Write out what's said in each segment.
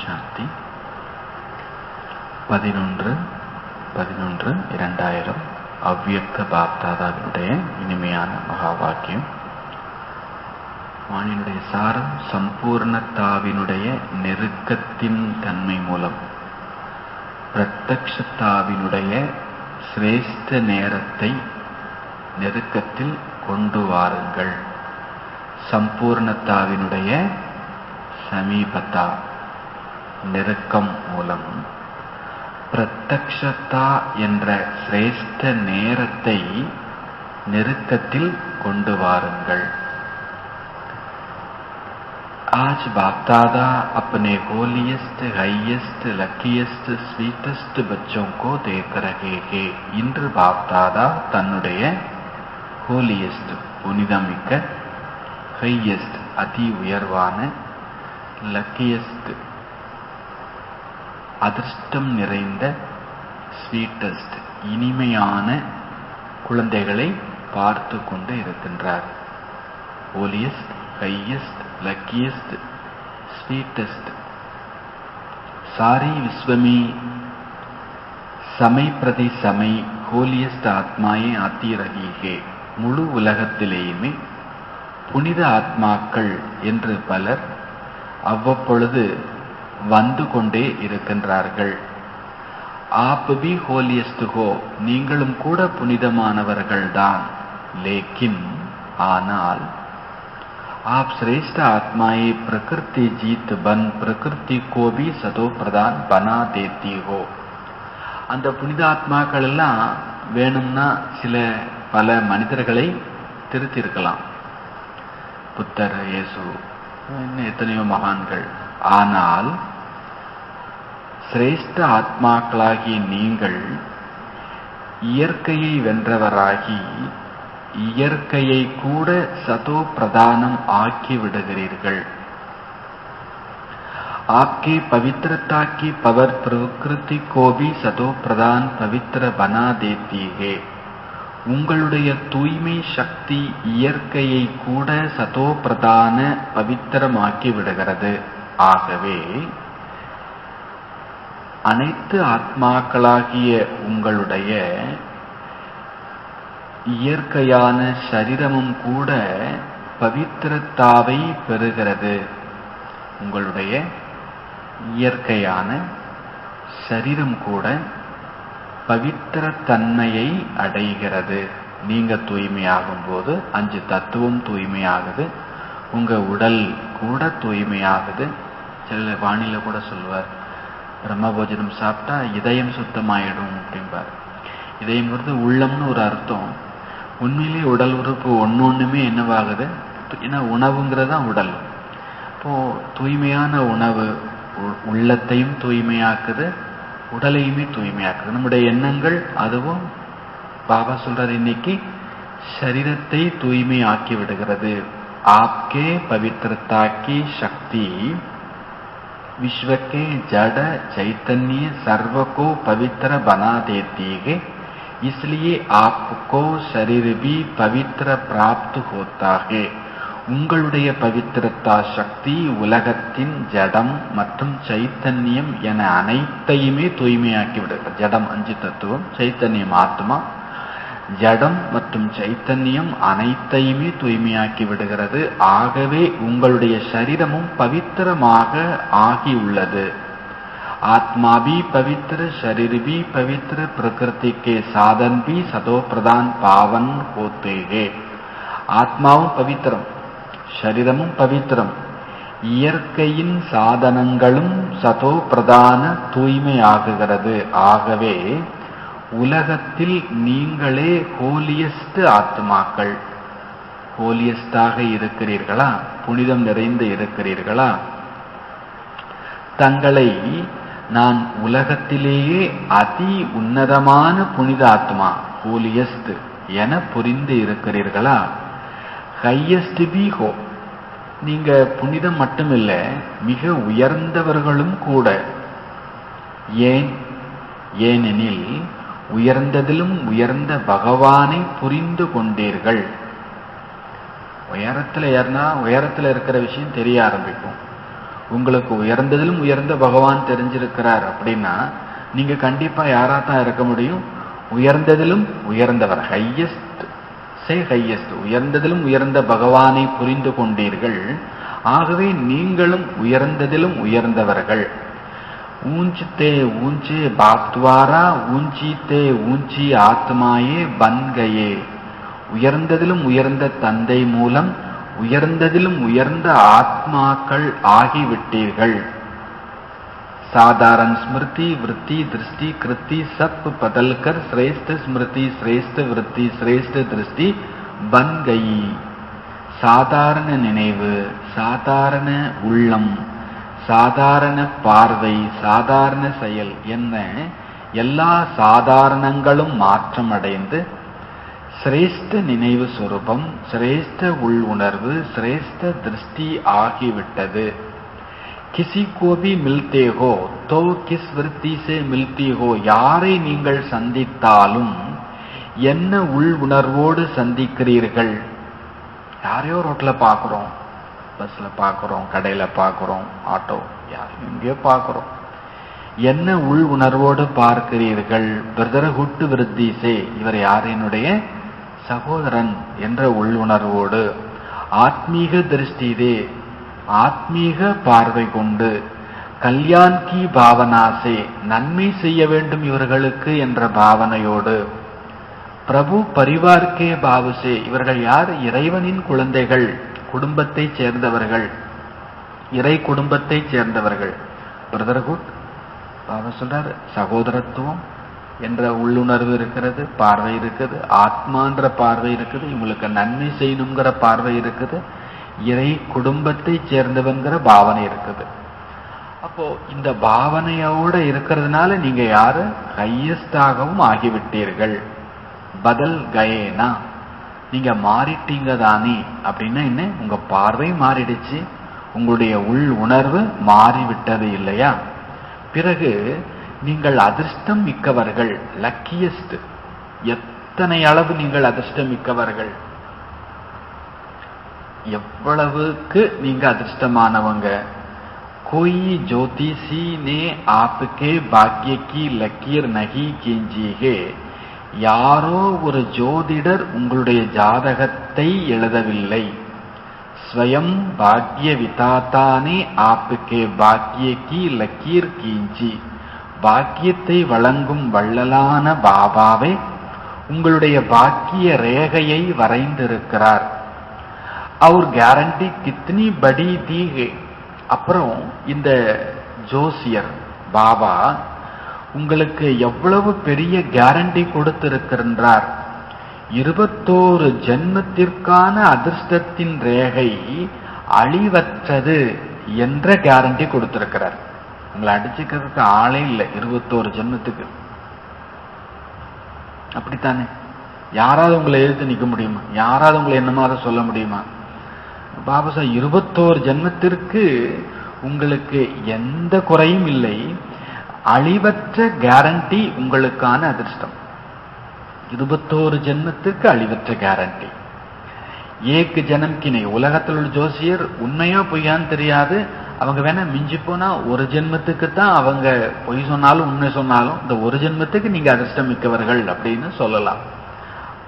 சாந்தி. 11/11/2000 அவ்வியக்த பாப்தாதாவினுடைய இனிமையான மகா வாக்கியம். வாணியினுடைய சாரம் சம்பூர்ணத்தாவினுடைய நெருக்கத்தின் தன்மை மூலம் பிரத்யக்ஷத்தாவினுடைய சிரேஷ்ட நேரத்தை நெருக்கத்தில் கொண்டு வாருங்கள். சம்பூர்ணத்தாவினுடைய சமீபத்தா நெருக்கம் மூலம் பிரத்யக்ஷத்தா என்ற சிரேஷ்ட நேரத்தை நெருக்கத்தில் கொண்டு வாருங்கள். आज बाप दादा अपने होलीएस्ट, हाईएस्ट, लकीएस्ट, स्वीटेस्ट बच्चों को देख रहे हैं. இன்று பாப் தாதா தன்னுடைய ஹோலியஸ்ட் புனிதமிக்க, ஹையஸ்ட் அதி உயர்வான, லக்கியஸ்ட் அதிர்ஷ்டம் நிறைந்த, ஸ்வீட்டஸ்ட் இனிமையான குழந்தைகளை பார்த்து கொண்டு இருக்கின்றார். ஹோலியஸ்ட், हाईएस्ट, लकीएस्ट, स्वीटेस्ट सारी विश्व में समय प्रति समय होलिएस्ट आत्माएं आती रही है. முழு உலகத்திலேயுமே புனித ஆத்மாக்கள் என்று பலர் அவ்வப்பொழுது வந்து கொண்டே இருக்கின்றார்கள். ஆப் பி ஹோலியஸ்ட் ஹோ, நீங்களும் கூட புனிதமானவர்கள்தான். லேக்கின் ஆனால் आप श्रेष्ठ आत्माएं प्रकृति जीत बन प्रकृति को भी सतो प्रदान बना देती हो. அந்த புனித ஆத்மாக்கள் எல்லாம் வேணும்னா பல மனிதர்களை திருத்திருக்கலாம். புத்தர், இயேசு, இன்னும் எத்தனையோ மகான்கள். ஆனால் சிரேஷ்ட ஆத்மாக்களாகி நீங்கள் இயற்கையை வென்றவராகி இயற்கையை கூட சதோ பிரதானம் ஆக்கி விடுகிறீர்கள். आपके पवित्रता की पवर प्रकृति को भी सतो प्रदान पवित्र बना देती है. உங்களுடைய தூய்மை சக்தி இயற்கையை கூட சதோ பிரதான பவித்திரமாக்கி விடுகிறது. ஆகவே அனைத்து ஆத்மாக்களாகிய உங்களுடைய இயற்கையான சரீரமும் கூட பவித்திரத்தாவை பெறுகிறது. உங்களுடைய இயற்கையான சரீரம் கூட பவித்திர தன்மையை அடைகிறது. நீங்க தூய்மையாகும் போது 5 தத்துவம் தூய்மையாகுது. உங்க உடல் கூட தூய்மையாகுது. சில வானில கூட சொல்லுவார், பிரம்ம போஜனம் சாப்பிட்டா இதயம் சுத்தமாயிடும் அப்படிம்பார். இதயம்ங்கிறது உள்ளம்னு ஒரு அர்த்தம். உண்மையிலேயே உடல் உறுப்பு ஒன்னொன்னுமே என்னவாகுது? ஏன்னா உணவுங்கிறது தான் உடல். இப்போ தூய்மையான உணவு உள்ளத்தையும் தூய்மையாக்குது, உடலையுமே தூய்மையாக்குது. நம்முடைய எண்ணங்கள் அதுவும் பாபா சொல்றாரு இன்னைக்கு சரீரத்தை தூய்மையாக்கி விடுகிறது. ஆப்கே பவித்ரதா கி சக்தி विश्व के जड़ चैतन्य सर्व को पवित्र बना देती है. इसलिए आपको शरीर भी पवित्र प्राप्त होता है. உங்களுடைய பவித்திரத்தா சக்தி உலகத்தின் ஜடம் மற்றும் சைத்தன்யம் என அனைத்தையுமே தூய்மையாக்கி விடுகிறது. ஜடம் 5 தத்துவம், சைத்தன்யம் ஆத்மா. ஜடம் மற்றும் சைத்தன்யம் அனைத்தையுமே தூய்மையாக்கி விடுகிறது. ஆகவே உங்களுடைய சரீரமும் பவித்திரமாக ஆகியுள்ளது. ஆத்மா भी पवित्र, शरीर भी पवित्र, प्रकृति के साधन भी सतो प्रदान पावन होते हैं. ஆத்மாவும் பவித்திரம், சரீரமும் பவித்திரம், இயற்கையின் சாதனங்களும் சதோ பிரதான தூய்மையாகுகிறது. ஆகவே உலகத்தில் நீங்களே ஹோலியஸ்ட் ஆத்மாக்கள். ஹோலியஸ்டாக இருக்கிறீர்களா? புனிதம் நிறைந்து இருக்கிறீர்களா? தங்களை நான் உலகத்திலேயே அதி உன்னதமான புனித ஆத்மா, ஹோலியஸ்ட் என புரிந்து இருக்கிறீர்களா? ஹையஸ்ட் பி ஹோ, நீங்க புனிதம் மட்டுமில்ல, மிக உயர்ந்தவர்களும் கூட. ஏனெனில் உயர்ந்ததிலும் உயர்ந்த பகவானை புரிந்து கொண்டீர்கள். உயரத்துல ஏறினா உயரத்துல இருக்கிற விஷயம் தெரிய ஆரம்பிக்கும். உங்களுக்கு உயர்ந்ததிலும் உயர்ந்த பகவான் தெரிஞ்சிருக்கிறார் அப்படின்னா நீங்க கண்டிப்பா யாரா தான் இருக்க முடியும்? உயர்ந்ததிலும் உயர்ந்தவர், ஹையஸ்ட் சே ஹையஸ்ட், உயர்ந்ததிலும் உயர்ந்த பகவானை புரிந்து கொண்டீர்கள். ஆகவே நீங்களும் உயர்ந்ததிலும் உயர்ந்தவர்கள். ஊஞ்சே ஊஞ்சே பாப்துவாரா ஊஞ்சித்தே ஊஞ்சி ஆத்மாயே பன்கையே. உயர்ந்ததிலும் உயர்ந்த தந்தை மூலம் உயர்ந்ததிலும் உயர்ந்த ஆத்மாக்கள் ஆகிவிட்டீர்கள். साधारण स्मृति वृत्ति दृष्टि कृति सब बदलकर श्रेष्ठ स्मृति श्रेष्ठ वृत्ति श्रेष्ठ दृष्टि बन गई. சாதாரண நினைவு, சாதாரண உள்ளம், சாதாரண பார்வை, சாதாரண செயல் என்ன எல்லா சாதாரணங்களும் மாற்றமடைந்து சிரேஷ்ட நினைவு சுரூபம், சிரேஷ்ட உள் உணர்வு, சிரேஷ்ட திருஷ்டி ஆகிவிட்டது. किसी को भी मिलते हो तो किस वृत्ति से मिलती हो. யாரை நீங்கள் சந்தித்தாலும் என்ன உள் உணர்வோடு சந்திக்கிறீர்கள்? யாரையோ ரோட்ல பாக்குறோம், பஸ்ல பாக்குறோம், கடையில பாக்குறோம், ஆட்டோ யாரையும் எங்கேயோ பாக்குறோம். என்ன உள் உணர்வோடு பார்க்கிறீர்கள்? பிரதர்ஹுட் விருத்தி சே, இவர் யாரினுடைய சகோதரன் என்ற உள் உணர்வோடு. ஆத்மீக திருஷ்டிதே, ஆத்மீக பார்வை கொண்டு. கல்யாண் கி பாவனாசே, நன்மை செய்ய வேண்டும் இவர்களுக்கு என்ற பாவனையோடு. பிரபு பரிவார்க்கே பாவுசே, இவர்கள் யார்? இறைவனின் குழந்தைகள், குடும்பத்தை சேர்ந்தவர்கள், இறை குடும்பத்தை சேர்ந்தவர்கள். பிரதர்ஹுட் பாபா சொல்றார், சகோதரத்துவம் என்ற உள்ளுணர்வு இருக்கிறது, பார்வை இருக்குது, ஆத்மான்ற பார்வை இருக்குது, இவங்களுக்கு நன்மை செய்யணுங்கிற பார்வை இருக்குது, இறை குடும்பத்தை சேர்ந்தவன்கிற பாவனை இருக்குது. அப்போ இந்த பாவனையோட இருக்கிறதுனால நீங்க யாரு? ஹையஸ்டாகவும் ஆகிவிட்டீர்கள். பதல் கயேனா, நீங்க மாறிட்டீங்க தானே. அப்படின்னா என்ன? உங்க பார்வை மாறிடுச்சு, உங்களுடைய உள் உணர்வு மாறிவிட்டது இல்லையா? பிறகு நீங்கள் அதிர்ஷ்டம் மிக்கவர்கள், லக்கியஸ்ட். எத்தனை அளவு நீங்கள் அதிர்ஷ்டம் மிக்கவர்கள், எவ்வளவுக்கு நீங்க அதிர்ஷ்டமானவங்க. கோயி ஜோதிஷி நே ஆப்கே பாக்ய கி லக்கீர் நஹி கீஞ்சியே. யாரோ ஒரு ஜோதிடர் உங்களுடைய ஜாதகத்தை எழுதவில்லை. ஸ்வயம் பாக்ய விதாத்தானே ஆப்கே பாக்ய கி லக்கீர் கீஞ்சி. பாக்கியத்தை வழங்கும் வள்ளலான பாபாவே உங்களுடைய பாக்கிய ரேகையை வரைந்திருக்கிறார். और गारंटी कितनी बड़ी दी है. அப்புறம் இந்த ஜோசியர் பாபா உங்களுக்கு எவ்வளவு பெரிய கேரண்டி கொடுத்திருக்கின்றார். 21 ஜென்மத்திற்கான அதிர்ஷ்டத்தின் ரேகை அழிவற்றது என்ற கேரண்டி கொடுத்திருக்கிறார். உங்களை அடிச்சுக்கிறதுக்கு ஆளே இல்லை 21 ஜென்மத்துக்கு. அப்படித்தானே? யாராவது உங்களை எதிர்த்து நிற்க முடியுமா? யாராவது உங்களை என்னமா அதை சொல்ல முடியுமா? பாபா சார் 21 ஜென்மத்திற்கு உங்களுக்கு எந்த குறையும் இல்லை, அழிவற்ற கேரண்டி உங்களுக்கான அதிர்ஷ்டம். 21 ஜென்மத்திற்கு அழிவற்ற கேரண்டி. ஏக்கு ஜனம் கிணை. உலகத்தில் உள்ள ஜோசியர் உண்மையா பொய்யான்னு தெரியாது. அவங்க வேணா மிஞ்சி போனா ஒரு ஜென்மத்துக்கு தான் அவங்க பொய் சொன்னாலும் உண்மை சொன்னாலும் இந்த ஒரு ஜென்மத்துக்கு நீங்க அதிர்ஷ்டம் மிக்கவர்கள் அப்படின்னு சொல்லலாம்.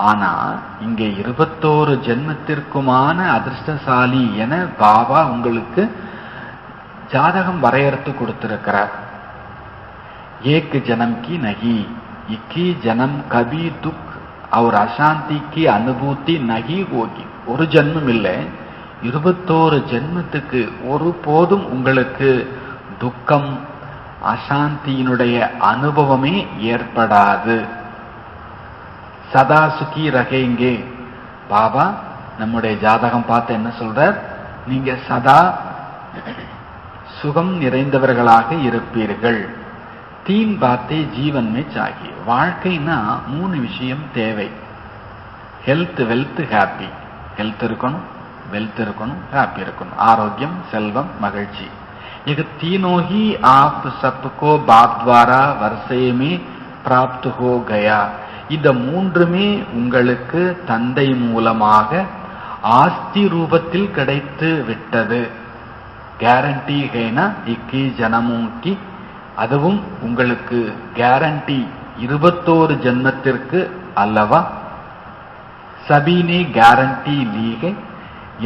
ஆனா இங்கே 21 ஜென்மத்திற்குமான அதிர்ஷ்டசாலி என பாபா உங்களுக்கு ஜாதகம் வரையறுத்து கொடுத்திருக்கிறார். ஏக் ஜனம் கி நகி, இக்கி ஜனம் கபி துக் और அசாந்தி கி அனுபூதி நகி ஹோகி. ஒரு ஜென்மம் இல்லை, 21 ஜென்மத்துக்கு ஒருபோதும் உங்களுக்கு துக்கம், அசாந்தியினுடைய அனுபவமே ஏற்படாது. சதா சுகி ரகேங்கே. பாபா நம்முடைய ஜாதகம் பார்த்து என்ன சொல்றார்? நீங்க சதா சுகம் நிறைந்தவர்களாக இருப்பீர்கள். தீன் பாத்தே ஜீவன் மே சாகியே. வாழ்க்கைனா 3 விஷயம் தேவை. Health, wealth, happy. ஹெல்த் இருக்கணும், வெல்த் இருக்கணும், ஹாப்பி இருக்கணும். ஆரோக்கியம், செல்வம், மகிழ்ச்சி. ये तीनों ही आप सबको बाप द्वारा वर्षे में प्राप्त हो गया. இந்த மூன்றுமே உங்களுக்கு தந்தை மூலமாக ஆஸ்தி ரூபத்தில் கிடைத்து விட்டது. கேரண்டி ஹேனா 21 ஜனமும் கி, அதுவும் உங்களுக்கு கேரண்டி 21 ஜென்மத்திற்கு அல்லவா? சபீனே கேரண்டி லீகை,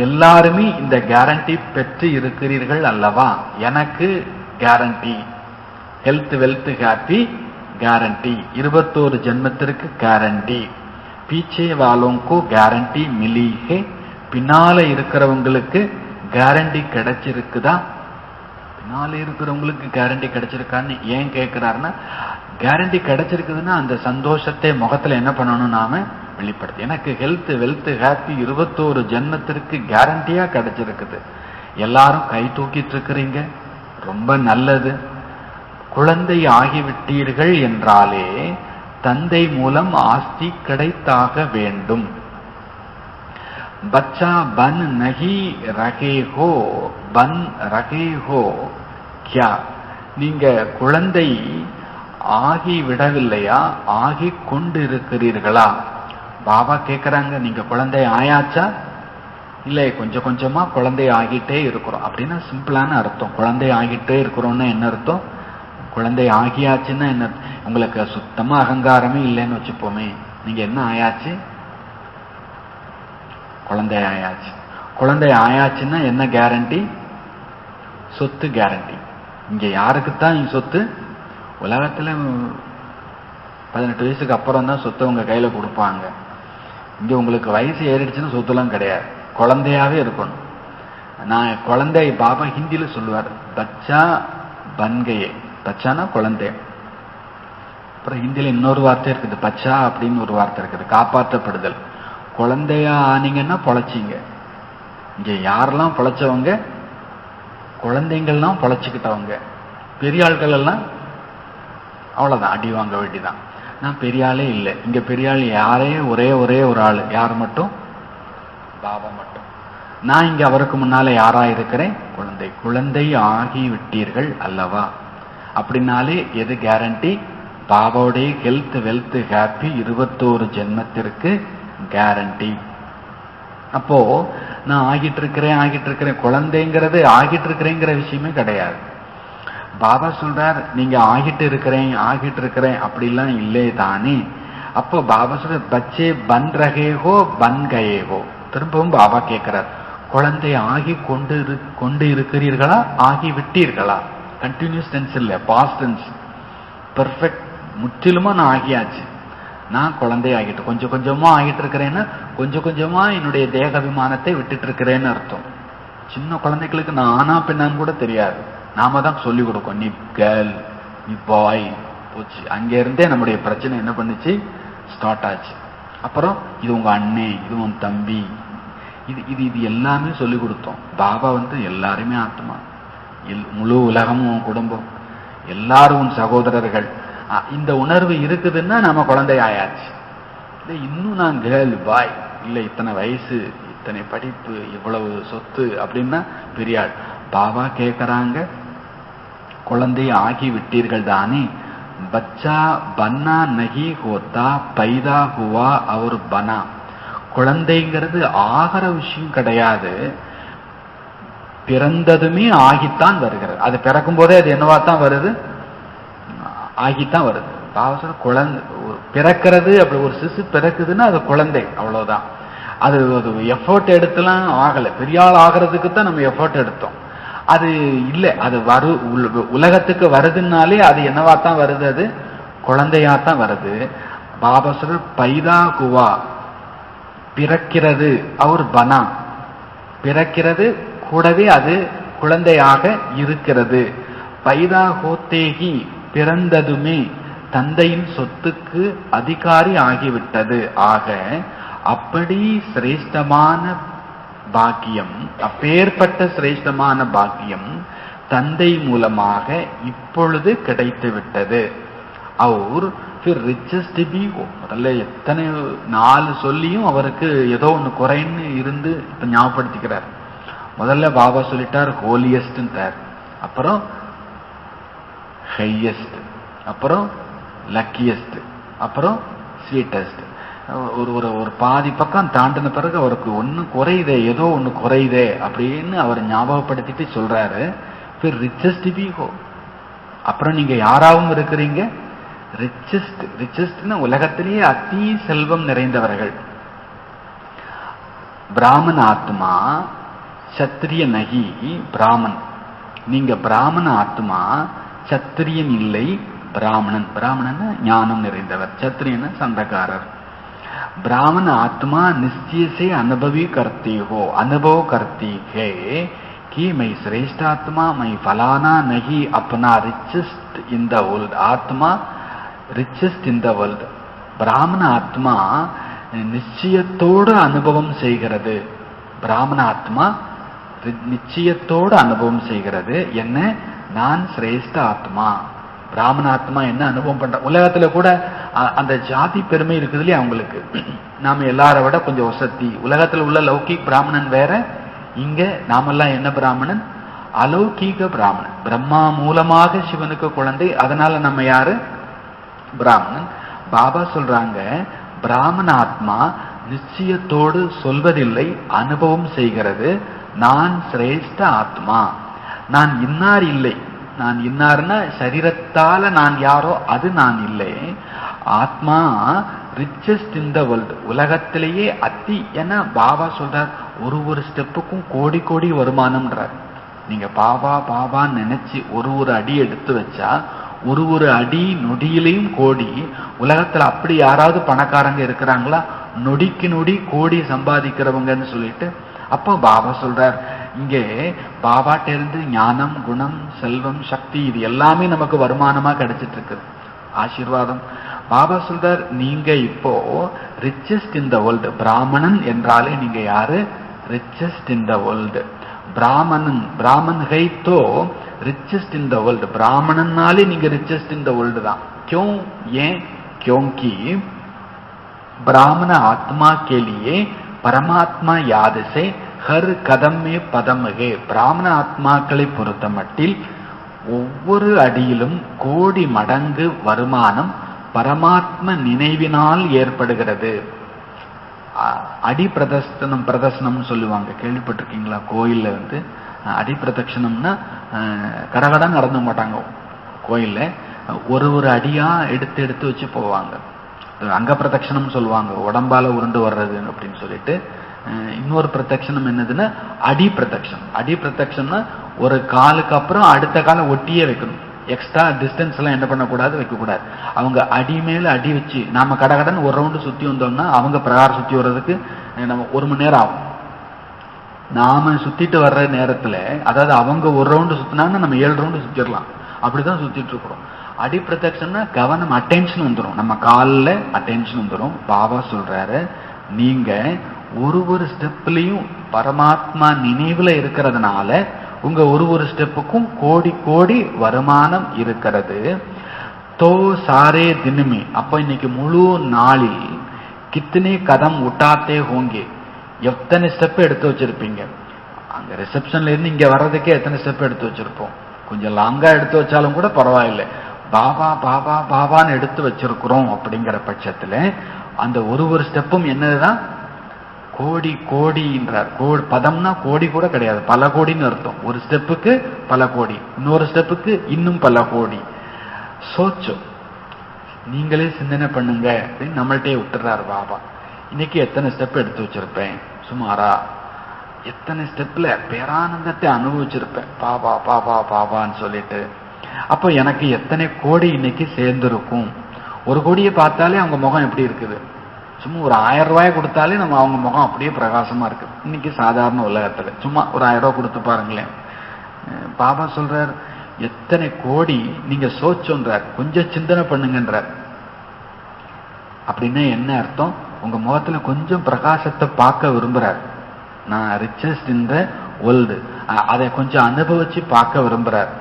எல்லாருமே இந்த கேரண்டி பெற்று இருக்கிறீர்கள் அல்லவா? எனக்கு guarantee, health wealth happy guarantee 21 ஜென்மத்திற்கு கேரண்டி. பீச்சே வாலோங்கோ கேரண்டி மிலி ஹே, பின்னால இருக்கிறவங்களுக்கு கேரண்டி கிடைச்சிருக்குதா? பின்னால இருக்கிறவங்களுக்கு கேரண்டி கிடைச்சிருக்கான்னு ஏன் கேட்கிறாருன்னா, கேரண்டி கிடைச்சிருக்குதுன்னா அந்த சந்தோஷத்தை முகத்துல என்ன பண்ணணும், நாம வெளிப்படுத்த. எனக்கு ஹெல்த் வெல்த் ஹாப்பி 21 ஜென்மத்திற்கு கேரண்டியா கிடைச்சிருக்குது. எல்லாரும் கை தூக்கிட்டு இருக்கிறீங்க, ரொம்ப நல்லது. குழந்தை ஆகிவிட்டீர்கள் என்றாலே தந்தை மூலம் ஆஸ்தி கிடைத்தாக வேண்டும். பச்சா பன் நஹி ரகே ஹோ, பன் ரகே ஹோ கியா, நீங்க குழந்தை ஆகி விடவில்லையா, ஆகி கொண்டு இருக்கிறீர்களா? பாபா கேட்கிறாங்க, நீங்க குழந்தை ஆயாச்சா? இல்லை, கொஞ்சம் கொஞ்சமா குழந்தை ஆகிட்டே இருக்கிறோம் அப்படின்னா சிம்பிளான அர்த்தம். குழந்தை ஆகிட்டே இருக்கிறோம்னா என்ன அர்த்தம்? குழந்தை ஆகியாச்சுன்னா என்ன? உங்களுக்கு சுத்தமா அகங்காரமே இல்லைன்னு வச்சுப்போமே, நீங்க என்ன ஆயாச்சு? குழந்தை ஆயாச்சு. குழந்தை ஆயாச்சுன்னா என்ன கேரண்டி? சொத்து கேரண்டி. இங்க யாருக்குத்தான் சொத்து? உலகத்துல 18 வயசுக்கு அப்புறம் தான் சொத்தை உங்க கையில கொடுப்பாங்க. இங்க உங்களுக்கு வயசு ஏறிடுச்சுன்னு சொத்துலாம் கிடையாது, குழந்தையாவே இருக்கணும். நான் குழந்தை, பாபா ஹிந்தியில சொல்லுவார், பச்சா பன்கையே. பச்சானா குழந்தை. அப்புறம் ஹிந்தியில இன்னொரு வார்த்தை இருக்குது, பச்சா அப்படின்னு ஒரு வார்த்தை இருக்குது, காப்பாற்றப்படுதல். குழந்தையா ஆனீங்கன்னா பொழைச்சிங்க. இங்க யாரெல்லாம் பொழைச்சவங்க? குழந்தைங்கள்லாம் பொழைச்சுக்கிட்டவங்க. பெரிய ஆட்கள் எல்லாம் அவ்வளவுதான், அடி வாங்க வேண்டிதான். நான் பெரிய ஆளே இல்லை. இங்க பெரிய ஆள் யாரே, ஒரே ஒரு ஆள். யார் மட்டும்? பாபா மட்டும். நான் இங்க அவருக்கு முன்னால யாரா இருக்கிறேன்? குழந்தை. குழந்தை ஆகி விட்டீர்கள் அல்லவா? அப்படின்னாலே எது கேரண்டி? பாபாவுடைய ஹெல்த் வெல்த் ஹாப்பி 21 ஜென்மத்திற்கு கேரண்டி. அப்போ நான் ஆகிட்டு இருக்கிறேன் குழந்தைங்கிறது ஆகிட்டு இருக்கிறேங்கிற விஷயமே கிடையாது. பாபா சொல்றார், நீங்க ஆகிட்டு இருக்கிறேன் அப்படிலாம் இல்லை தானே. அப்போ பாபா சொல்ற, பச்சே பன் ரகேகோ பன் கயேகோ. திரும்பவும் பாபா கேட்கிறார், குழந்தை ஆகி கொண்டு இருக்கிறீர்களா, ஆகி விட்டீர்களா? கண்டினியூஸ் டென்ஸ் இல்ல, பாஸ்ட் டென்ஸ். பெர்ஃபெக்ட். முற்றிலுமா நான் ஆகியாச்சு. நான் குழந்தை ஆகிட்டு, கொஞ்சம் கொஞ்சமா ஆகிட்டு இருக்கிறேன்னா கொஞ்சம் கொஞ்சமா என்னுடைய தேகாபிமானத்தை விட்டுட்டு இருக்கிறேன்னு அர்த்தம். சின்ன குழந்தைகளுக்கு நான் ஆனா பெண்ணான்னு கூட தெரியாது, நாம தான் சொல்லி கொடுக்கோம். நீ கேர்ள், நீ பாய் போச்சு. அங்க இருந்தே நம்முடைய பிரச்சனை என்ன பண்ணுச்சு, ஸ்டார்ட் ஆச்சு. அப்புறம் இது உங்க அண்ணே, இது உன் தம்பி, இது எல்லாமே சொல்லி கொடுத்தோம். பாபா எல்லாருமே ஆத்மா, முழு உலகமும் குடும்பம், எல்லாரும் சகோதரர்கள். இந்த உணர்வு இருக்குதுன்னா நம்ம குழந்தை ஆயாச்சு. இல்லை இன்னும் நான் கேர்ள் பாய், இல்லை இத்தனை வயசு, இத்தனை படிப்பு, இவ்வளவு சொத்து அப்படின்னா பெரியாள். பாபா கேட்கறாங்க, குழந்தை ஆகி விட்டீர்கள் தானே. பச்சா பன்னா நகி ஹோத்தா, பைதா ஹுவா அவர் பனா. குழந்தைங்கிறது ஆகிற விஷயம் கிடையாது, பிறந்ததுமே ஆகித்தான் வருகிறது. அது பிறக்கும் போதே அது என்னவா தான் வருது, ஆகித்தான் வருது. குழந்தை பிறக்கிறது, அப்படி ஒரு சிசு பிறக்குதுன்னா அது குழந்தை, அவ்வளவுதான். அது எஃபர்ட் எடுத்துலாம் ஆகலை. பெரிய ஆள் ஆகிறதுக்கு தான் நம்ம எஃபர்ட் எடுத்தோம். அது இல்லை, அது உலகத்துக்கு வருதுன்னாலே அது என்னவாத்தான் வருது, அது குழந்தையாத்தான் வருது. பாபா சொல்ற பைதா குவா, பிறக்கிறது, அவர் பனா, பிறக்கிறது, கூடவே அது குழந்தையாக இருக்கிறது. பைதா ஹோத்தேகி, பிறந்ததுமே தந்தையின் சொத்துக்கு அதிகாரி ஆகிவிட்டது. ஆக அப்படி சிரேஷ்டமான பாக்கியம், அப்பேற்பட்ட சிரேஷ்டமான பாக்கியம் தந்தை மூலமாக இப்பொழுது கிடைத்து விட்டது. அவர் ரிச்சஸ்ட் பி, முதல்ல எத்தனை நாலு சொல்லியும் அவருக்கு ஏதோ ஒன்று குறைன்னு இருந்து இப்ப ஞாபகப்படுத்திக்கிறார். முதல்ல பாபா சொல்லிட்டார் ஹோலியஸ்ட், அப்புறம் ஹையஸ்ட், அப்புறம் லக்கியஸ்ட், அப்புறம் ஸ்வீட்டஸ்ட். ஒரு பாதி பக்கம் தாண்டின பிறகு அவருக்கு ஒண்ணு குறையுதே, ஏதோ ஒண்ணு குறையுதே அப்படின்னு அவர் ஞாபகப்படுத்திட்டு சொல்றாரு, फिर richest भी हो. அப்புறம் நீங்க யாராவும் இருக்கிறீங்க? ரிச்சஸ்ட்னா உலகத்திலேயே அதி செல்வம் நிறைந்தவர்கள். பிராமண ஆத்மா சத்திரிய நகி பிராமன். நீங்க பிராமண ஆத்மா, சத்திரியன் இல்லை, பிராமணன். பிராமணன் ஞானம் நிறைந்தவர், சத்திரியன் சண்டைக்காரர். ब्राह्मण आत्मा निश्चय से अनुभवी करते हो, अनुभव करती है कि मैं श्रेष्ठ आत्मा, मैं फलाना नहीं, अपना रिचेस्ट इन द वर्ल्ड. आत्मा रिचेस्ट इन द वर्ल्ड. ब्राह्मण आत्मा நிச்சயத்தோடு அனுபவம் செய்கிறது. பிராமண ஆத்மா நிச்சயத்தோடு அனுபவம் செய்கிறது. என்ன? நான் சிரேஷ்ட ஆத்மா. பிராமண ஆத்மா என்ன அனுபவம் பண்ற? உலகத்துல கூட அந்த ஜாதி பெருமை இருக்குது இல்லையா அவங்களுக்கு. நாம எல்லார விட கொஞ்சம் வசதி. உலகத்துல உள்ள லௌகிக் பிராமணன் வேற, இங்க நாமெல்லாம் என்ன பிராமணன்? அலௌகீக பிராமணன். பிரம்மா மூலமாக சிவனுக்கு குழந்தை, அதனால நம்ம யாரு? பிராமணன். பாபா சொல்றாங்க, பிராமண ஆத்மா நிச்சயத்தோடு சொல்வதில்லை, அனுபவம் செய்கிறது. நான் சிரேஷ்ட ஆத்மா, நான் இன்னார் இல்லை. நான் இன்னார்னா சரீரத்தால நான் யாரோ அது நான் இல்லை. ஆத்மா ரிச்சஸ்ட் இன் த வேர்ல்ட், உலகத்திலேயே அத்தி. ஏன்னா பாபா சொல்றார், ஒரு ஸ்டெப்புக்கும் கோடி கோடி வருமானம்ன்றார். நீங்க பாபா பாபான்னு நினைச்சு ஒரு அடி எடுத்து வச்சா ஒரு அடி நொடியிலையும் கோடி. உலகத்துல அப்படி யாராவது பணக்காரங்க இருக்கிறாங்களா? நொடிக்கு நொடி கோடி சம்பாதிக்கிறவங்கன்னு சொல்லிட்டு. அப்போ பாபா சொல்றார், இங்கே பாபாட்ட இருந்து ஞானம், குணம், செல்வம், சக்தி இது எல்லாமே நமக்கு வருமானமா கிடைச்சிட்டு இருக்குது, ஆசீர்வாதம். பாபா சொல்றார், நீங்க இப்போ ரிச்சஸ்ட் இன் த வேர்ல்டு. பிராமணன் என்றாலே நீங்க யாரு? Richest in the world. Brahmin है तो रिचेस्ट इन द वर्ल्ड. ब्राह्मणनाले நீங்க रिचेस्ट इन द वर्ल्ड தான். क्यों? ये क्योंकि ब्राह्मण आत्मा के लिए परमात्मा याद से हर कदम में पदम है. பிராமண ஆத்மாக்களை பொறுத்த மட்டில் ஒவ்வொரு அடியிலும் கோடி மடங்கு வருமானம் பரமாத்ம நினைவினால் ஏற்படுகிறது. அடி பிரதர்சனம் சொல்லுவாங்க, கேள்விப்பட்டிருக்கீங்களா? கோயில்ல அடி பிரதட்சணம்னா கடகடன் நடந்து மாட்டாங்க. கோயில்ல ஒரு அடியா எடுத்து வச்சு போவாங்க. அங்க பிரதட்சணம் சொல்லுவாங்க, உடம்பால உருண்டு வர்றது அப்படின்னு சொல்லிட்டு. இன்னொரு பிரதட்சணம் என்னதுன்னா அடி பிரதட்சணம். அடி பிரதட்சணம்னா ஒரு காலுக்கு அப்புறம் அடுத்த காலை ஒட்டியே வைக்கணும். எக்ஸ்ட்ரா டிஸ்டன்ஸ் எல்லாம் என்ன பண்ணக்கூடாது, வைக்கக்கூடாது. அவங்க அடி மேல அடி வச்சு நாம கடகடன் ஒரு ரவுண்டு சுத்தி வந்தோம்னா அவங்க பிரகாரம் சுத்தி வர்றதுக்கு நம்ம 1 மணி நேரம் ஆகும். நாம சுத்திட்டு வர்ற நேரத்துல, அதாவது அவங்க ஒரு ரவுண்டு சுத்தினாங்கன்னா நம்ம 7 ரவுண்டு சுத்திடலாம். அப்படிதான் சுத்திட்டு இருக்கிறோம். அடி பிரதட்சணம்னா கவனம், அட்டென்ஷன் வந்துடும், நம்ம காலில் அட்டென்ஷன் வந்துடும். பாபா சொல்றாரு, நீங்க ஒரு ஸ்டெப்லயும் பரமாத்மா நினைவுல இருக்கிறதுனால உங்க ஒரு ஸ்டெப்புக்கும் கோடி கோடி வருமானம் இருக்கிறது. தோ சாரே தினமே, அப்ப இன்னைக்கு முழு நாளில் கித்தனை கதம் உட்டாத்தே ஹோங்கே, எத்தனை ஸ்டெப் எடுத்து வச்சிருப்பீங்க? அங்க ரிசப்ஷன்ல இருந்து இங்க வர்றதுக்கே எத்தனை ஸ்டெப் எடுத்து வச்சிருப்போம்? கொஞ்சம் லாங்கா எடுத்து வச்சாலும் கூட பரவாயில்லை, பாபா பாபா பாபான்னு எடுத்து வச்சிருக்கிறோம். அப்படிங்கிற பட்சத்துல அந்த ஒரு ஸ்டெப்பும் என்னதுதான்? கோடி கோடின்றார். பதம்னா கோடி கூட கிடையாது, பல கோடின்னு அர்த்தம். ஒரு ஸ்டெப்புக்கு பல கோடி, இன்னொரு ஸ்டெப்புக்கு இன்னும் பல கோடி. சோச்சோ, நீங்களே சிந்தனை பண்ணுங்க அப்படின்னு நம்மள்டே விட்டுறாரு பாபா. இன்னைக்கு எத்தனை ஸ்டெப் எடுத்து வச்சிருப்பேன்? சுமாரா எத்தனை ஸ்டெப்ல பேரானந்தத்தை அனுபவிச்சிருப்பேன் பாபா பாபா பாபான்னு சொல்லிட்டு. அப்போ எனக்கு எத்தனை கோடி இன்னைக்கு சேர்ந்திருக்கும்? ஒரு கோடியை பார்த்தாலே அவங்க முகம் எப்படி இருக்குது? சும்மா ஒரு 1000 ரூபாய் கொடுத்தாலே நம்ம அவங்க முகம் அப்படியே பிரகாசமா இருக்கு. இன்னைக்கு சாதாரண உலகத்துல சும்மா ஒரு 1000 ரூபாய் கொடுத்து பாருங்களேன். பாபா சொல்றார், எத்தனை கோடி நீங்க சோச்சோன்றார், கொஞ்சம் சிந்தனை பண்ணுங்கன்றார். அப்படின்னா என்ன அர்த்தம்? உங்க முகத்துல கொஞ்சம் பிரகாசத்தை பார்க்க விரும்புறார். நான் ரிச்சஸ்ட் இன் த வேர்ல்டு, அதை கொஞ்சம் அனுபவிச்சு பார்க்க விரும்புறார்.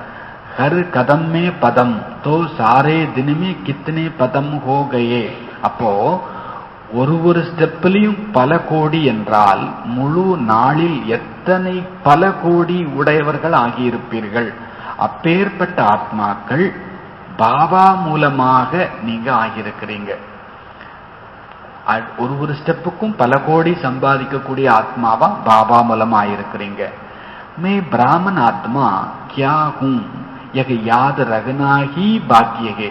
ஹர் கதமே பதம் தோ சாரே தினமே கித்தனை பதம் ஹோ கயே. அப்போ ஒரு ஸ்டெப்லையும் பல கோடி என்றால் முழு நாளில் எத்தனை பல கோடி உடையவர்கள் ஆகியிருப்பீர்கள். அப்பேற்பட்ட ஆத்மாக்கள் பாபா மூலமாக நீங்க ஆகியிருக்கிறீங்க. ஒரு ஸ்டெப்புக்கும் பல கோடி சம்பாதிக்கக்கூடிய ஆத்மாவா பாபா மூலமா இருக்கிறீங்க. மே பிராமன் ஆத்மா கியா ஹூம் யக யாத் ரகனா ஹி பாக்கியகே.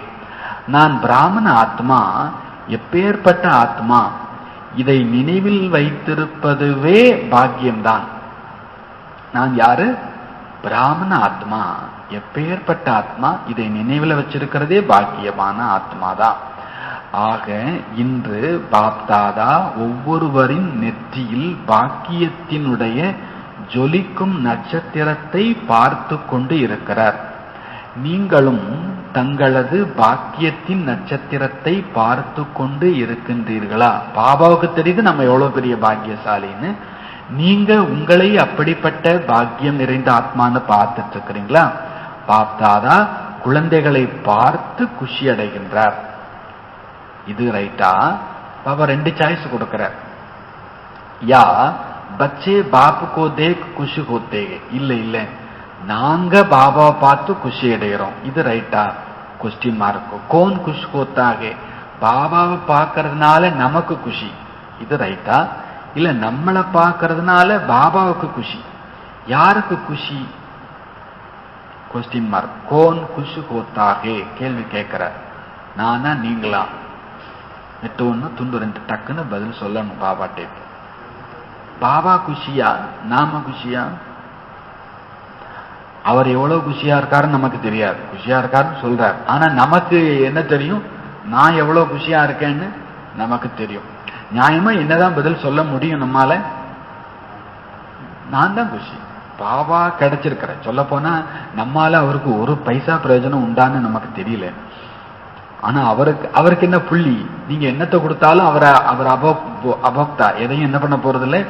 நான் பிராமண ஆத்மா, எப்பேற்பட்ட ஆத்மா, இதை நினைவில் வைத்திருப்பதுவே பாக்கியம்தான். நான் யாரு? பிராமண ஆத்மா, எப்பேற்பட்ட ஆத்மா, இதை நினைவில் வச்சிருக்கிறதே பாக்கியமான ஆத்மாதான். ஆக இன்று பாப்தாதா ஒவ்வொருவரின் நெற்றியில் பாக்கியத்தினுடைய ஜொலிக்கும் நட்சத்திரத்தை பார்த்து கொண்டு இருக்கிறார். நீங்களும் தங்களது பாக்கியத்தின் நட்சத்திரத்தை பார்த்து கொண்டு இருக்கின்றீர்களா? பாபாவுக்கு தெரியுது நம்ம எவ்வளவு பெரிய பாக்கியசாலின்னு. நீங்க உங்களை அப்படிப்பட்ட பாக்கியம் நிறைந்த ஆத்மான்னு பார்த்துட்டு இருக்கிறீங்களா? பாப்தாதா குழந்தைகளை பார்த்து குஷி அடைகின்றார். இது ரைட்டா? பாபா 2 சாய்ஸ் கொடுக்கிறார். யா பச்சே பாப்பு கோ தேக் குஷி ஹோத்தே. இல்ல இல்ல, நாங்க பாபாவை பார்த்து குஷி அடைகிறோம். இது ரைட்டா? Question mark. கோன் குஷ் ஹோத்தாகே? பாபாவை பார்க்கறதுனால நமக்கு குஷி. இது ரைட்டா? இல்ல நம்மளை பார்க்கறதுனால பாபாவுக்கு குஷி. யாருக்கு குஷி? Question mark. கோன் குஷ் ஹோத்தாகே? கேள்வி கேட்கிற நானா நீங்களா? 8 துண்டு 2 டக்குன்னு பதில் சொல்லணும் பாபா டேப். பாபா குஷியா நாம குஷியா? அவர் எவ்வளவு குஷியா இருக்காருன்னு நமக்கு தெரியாது. குஷியா இருக்காருன்னு சொல்றாரு, ஆனா நமக்கு என்ன தெரியும்? நான் எவ்வளவு குஷியா இருக்கேன்னு நமக்கு தெரியும். நியாயமா என்னதான் பதில் சொல்ல முடியும் நம்மால? நான் தான் குஷி. பாபா கிடைச்சிருக்கிற. சொல்ல போனா நம்மால அவருக்கு ஒரு பைசா பிரயோஜனம் உண்டான்னு நமக்கு தெரியல. ஆனா அவருக்கு என்ன புள்ளி? நீங்க என்னத்தை கொடுத்தாலும் அவர் அபோக்தா, எதையும் என்ன பண்ண போறதில்லை,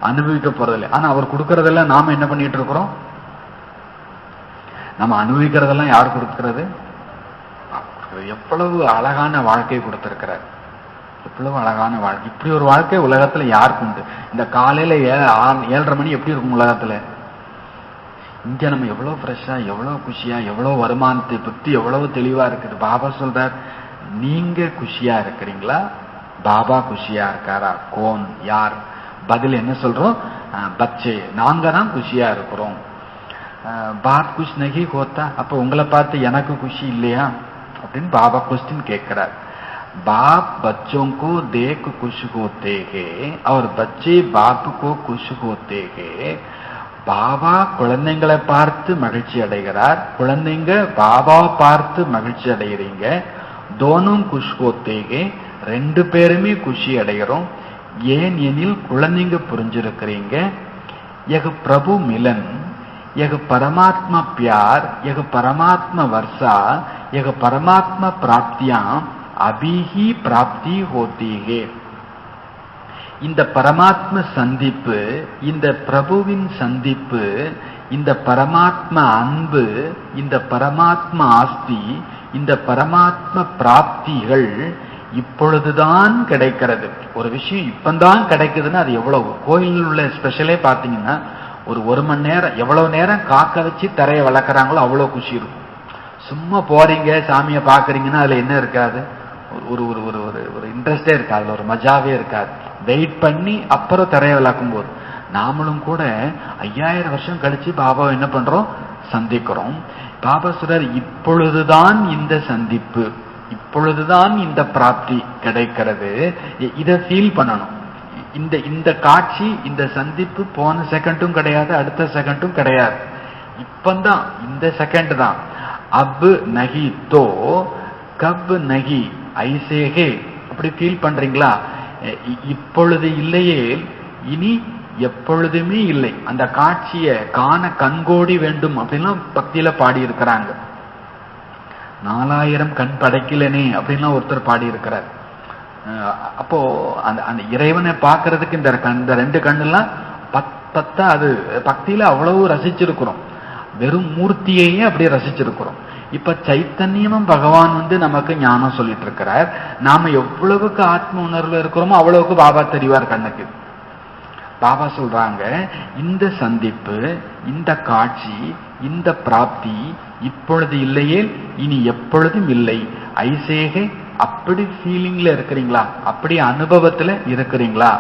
அனுபவிக்க போறதில்லை. ஆனா அவர் கொடுக்கறதெல்லாம் நாம என்ன பண்ணிட்டு இருக்கிறோம்? நம்ம அனுபவிக்கிறதெல்லாம் யார் கொடுக்கிறது? எவ்வளவு அழகான வாழ்க்கை கொடுத்திருக்கிறார். எவ்வளவு அழகான வாழ்க்கை. இப்படி ஒரு வாழ்க்கை உலகத்துல யாருக்கு உண்டு? இந்த காலையில 7:30 மணி எப்படி இருக்கும் உலகத்துல? இங்க நம்ம எவ்வளவு ஃப்ரெஷ்ஷா, எவ்வளவு குஷியா, எவ்வளவு வருமானத்தை பத்தி எவ்வளவு தெளிவா இருக்குது. பாபா சொல்றார், நீங்க குஷியா இருக்கிறீங்களா? பாபா குஷியா இருக்காரா? கோன் யார்? பதில் என்ன சொல்றோம்? பச்சே, நாங்க தான் குஷியா இருக்கிறோம். பாப் குஷ் நகி ஹோத்தா? அப்ப உங்களை பார்த்து எனக்கு குஷி இல்லையா அப்படின்னு பாபா क्वेश्चन கேட்கிறார். बाप बच्चों को देख खुश होते हैं और बच्चे बाप को खुश होते हैं. பாபா குழந்தைங்களை பார்த்து மகிழ்ச்சி அடைகிறார், குழந்தைங்க பாபாவை பார்த்து மகிழ்ச்சி அடைகிறீங்க. தோனும் குஷ் ஹோத்தே ஹே, 2 பேருமே குஷி அடைகிறோம். ஏன் எனில் குழந்தைங்க புரிஞ்சிருக்கிறீங்க. यह प्रभु मिलन, यह परमात्मा प्यार, यह परमात्मा वर्षा, यह परमात्मा प्राप्तियां अभी ही प्राप्ति होती है. இந்த பரமாத்ம சந்திப்பு, இந்த பிரபுவின் சந்திப்பு, இந்த பரமாத்ம அன்பு, இந்த பரமாத்ம ஆஸ்தி, இந்த பரமாத்ம பிராப்திகள் இப்பொழுதுதான் கிடைக்கிறது. ஒரு விஷயம் இப்பந்தான் கிடைக்குதுன்னா அது எவ்வளவு. கோயிலில் உள்ள ஸ்பெஷலே பார்த்தீங்கன்னா ஒரு மணி நேரம், எவ்வளவு நேரம் காக்க வச்சு தரையை வளர்க்குறாங்களோ அவ்வளோ குஷி இருக்கும். சும்மா போறீங்க சாமியை பாக்குறீங்கன்னா அதுல என்ன இருக்காது? ஒரு ஒரு ஒரு ஒரு இன்ட்ரெஸ்டே இருக்காது, ஒரு மஜாவே இருக்காது. வெயிட் பண்ணி அப்புறம் தரையை விளக்கும் போது நாமளும் கூட 5000 வருஷம் கழிச்சு பாபாவை என்ன பண்றோம்? சந்திக்கிறோம். பாபா சொல்றார், இப்பொழுதுதான் இந்த சந்திப்பு, இப்பொழுதுதான் இந்த பிராப்தி கிடைக்கிறது. இதை ஃபீல் பண்ணணும். இந்த காட்சி, இந்த சந்திப்பு போன செகண்டும் கிடையாது, அடுத்த செகண்டும் கிடையாது, இப்பந்தான், இந்த செகண்ட் தான். அப் நகி தோ கப் நகி ஐசேகே, அப்படி ஃபீல் பண்றீங்களா? இப்பொழுது இல்லையே இனி எப்பொழுதுமே இல்லை. அந்த காட்சியை காண கண்கோடி வேண்டும் அப்படின்லாம் பக்தியில பாடி இருக்கிறாங்க. 4000 கண் படைக்கலனே அப்படின்லாம் ஒருத்தர் பாடி இருக்கிறார். அப்போ அந்த இறைவனை பார்க்கறதுக்கு இந்த 2 கண்ணெல்லாம் பத்தா அது பக்தியில அவ்வளவு ரசிச்சிருக்கிறோம். வெறும் மூர்த்தியையே அப்படியே ரசிச்சிருக்கிறோம். இப்ப சைத்தன்யமும் பகவான் நமக்கு ஞானம் சொல்லிட்டு இருக்கிறார். நாம எவ்வளவுக்கு ஆத்ம உணர்வுல இருக்கிறோமோ அவ்வளவுக்கு பாபா தெரிவார் கண்ணுக்கு. பாபா சொல்றாங்க, இந்த சந்திப்பு, இந்த காட்சி, இந்த பிராப்தி இப்பொழுது இல்லையே இனி எப்பொழுதும் இல்லை. ஐசேகே அப்படி ஃபீலிங்ல இருக்கிறீங்களா? அப்படி அனுபவத்துல இருக்கிறீங்களா?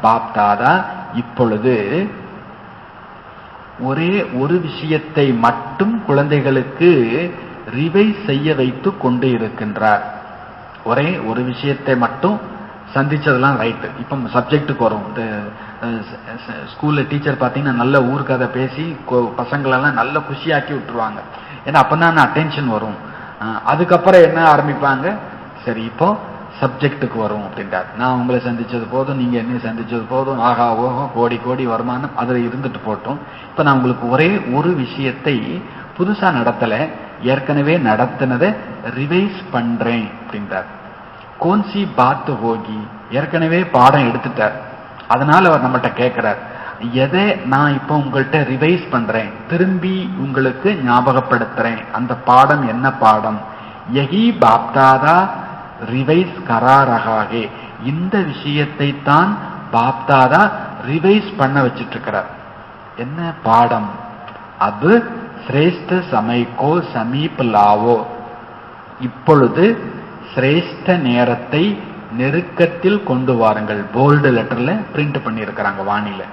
பாப் தாதா இப்பொழுது ஒரே ஒரு விஷயத்தை மட்டும் குழந்தைகளுக்கு ரிவைஸ் செய்ய வைத்து கொண்டு இருக்கின்றார். ஒரே ஒரு விஷயத்தை மட்டும் சந்திச்சதெல்லாம் ரைட்டு. இப்போ சப்ஜெக்டுக்கு வரும். இந்த ஸ்கூல்ல டீச்சர் பார்த்தீங்கன்னா நல்ல ஊர்க்கதை பேசி பசங்களெல்லாம் நல்ல குஷியாக்கி விட்டுருவாங்க. ஏன்னா அப்பதான் அட்டென்ஷன் வரும். அதுக்கப்புறம் என்ன ஆரம்பிப்பாங்க, சரி இப்போ சப்ஜெக்டுக்கு வரும் அப்படின்றார். நான் உங்களை சந்திச்சது போதும், நீங்க என்ன சந்திச்சது போதும், ஆகா ஓஹோ கோடி கோடி வருமானம் அதில் இருந்துட்டு போட்டோம். இப்ப நான் உங்களுக்கு ஒரே ஒரு விஷயத்தை புதுசா நடத்தல, ஏற்கனவே நடத்தினதை ரிவைஸ் பண்றேன் அப்படின்றார். கோன்சி பாத்து ஹோகி, ஏற்கனவே பாடம் எடுத்துட்டார். அதனால அவர் நம்மகிட்ட கேட்கிறார், எதை நான் இப்ப உங்கள்கிட்ட ரிவைஸ் பண்றேன், திரும்பி உங்களுக்கு ஞாபகப்படுத்துறேன், அந்த பாடம் என்ன பாடம்? யஹி பாப்தாதா ரிவைஸ் கரா ரஹாகே, இந்த விஷயத்தை தான் பாப்தாதா ரிவைஸ் பண்ண வச்சிட்டு இருக்கிறார். என்ன பாடம்? அது சிரேஷ்ட சமயக்கோ சமீப் லாவோ, இப்பொழுது சிரேஷ்ட நேரத்தை நெருக்கத்தில் கொண்டு வாருங்கள். போல்டு லெட்டர்ல பிரிண்ட் பண்ணி இருக்கிறாங்க வானில.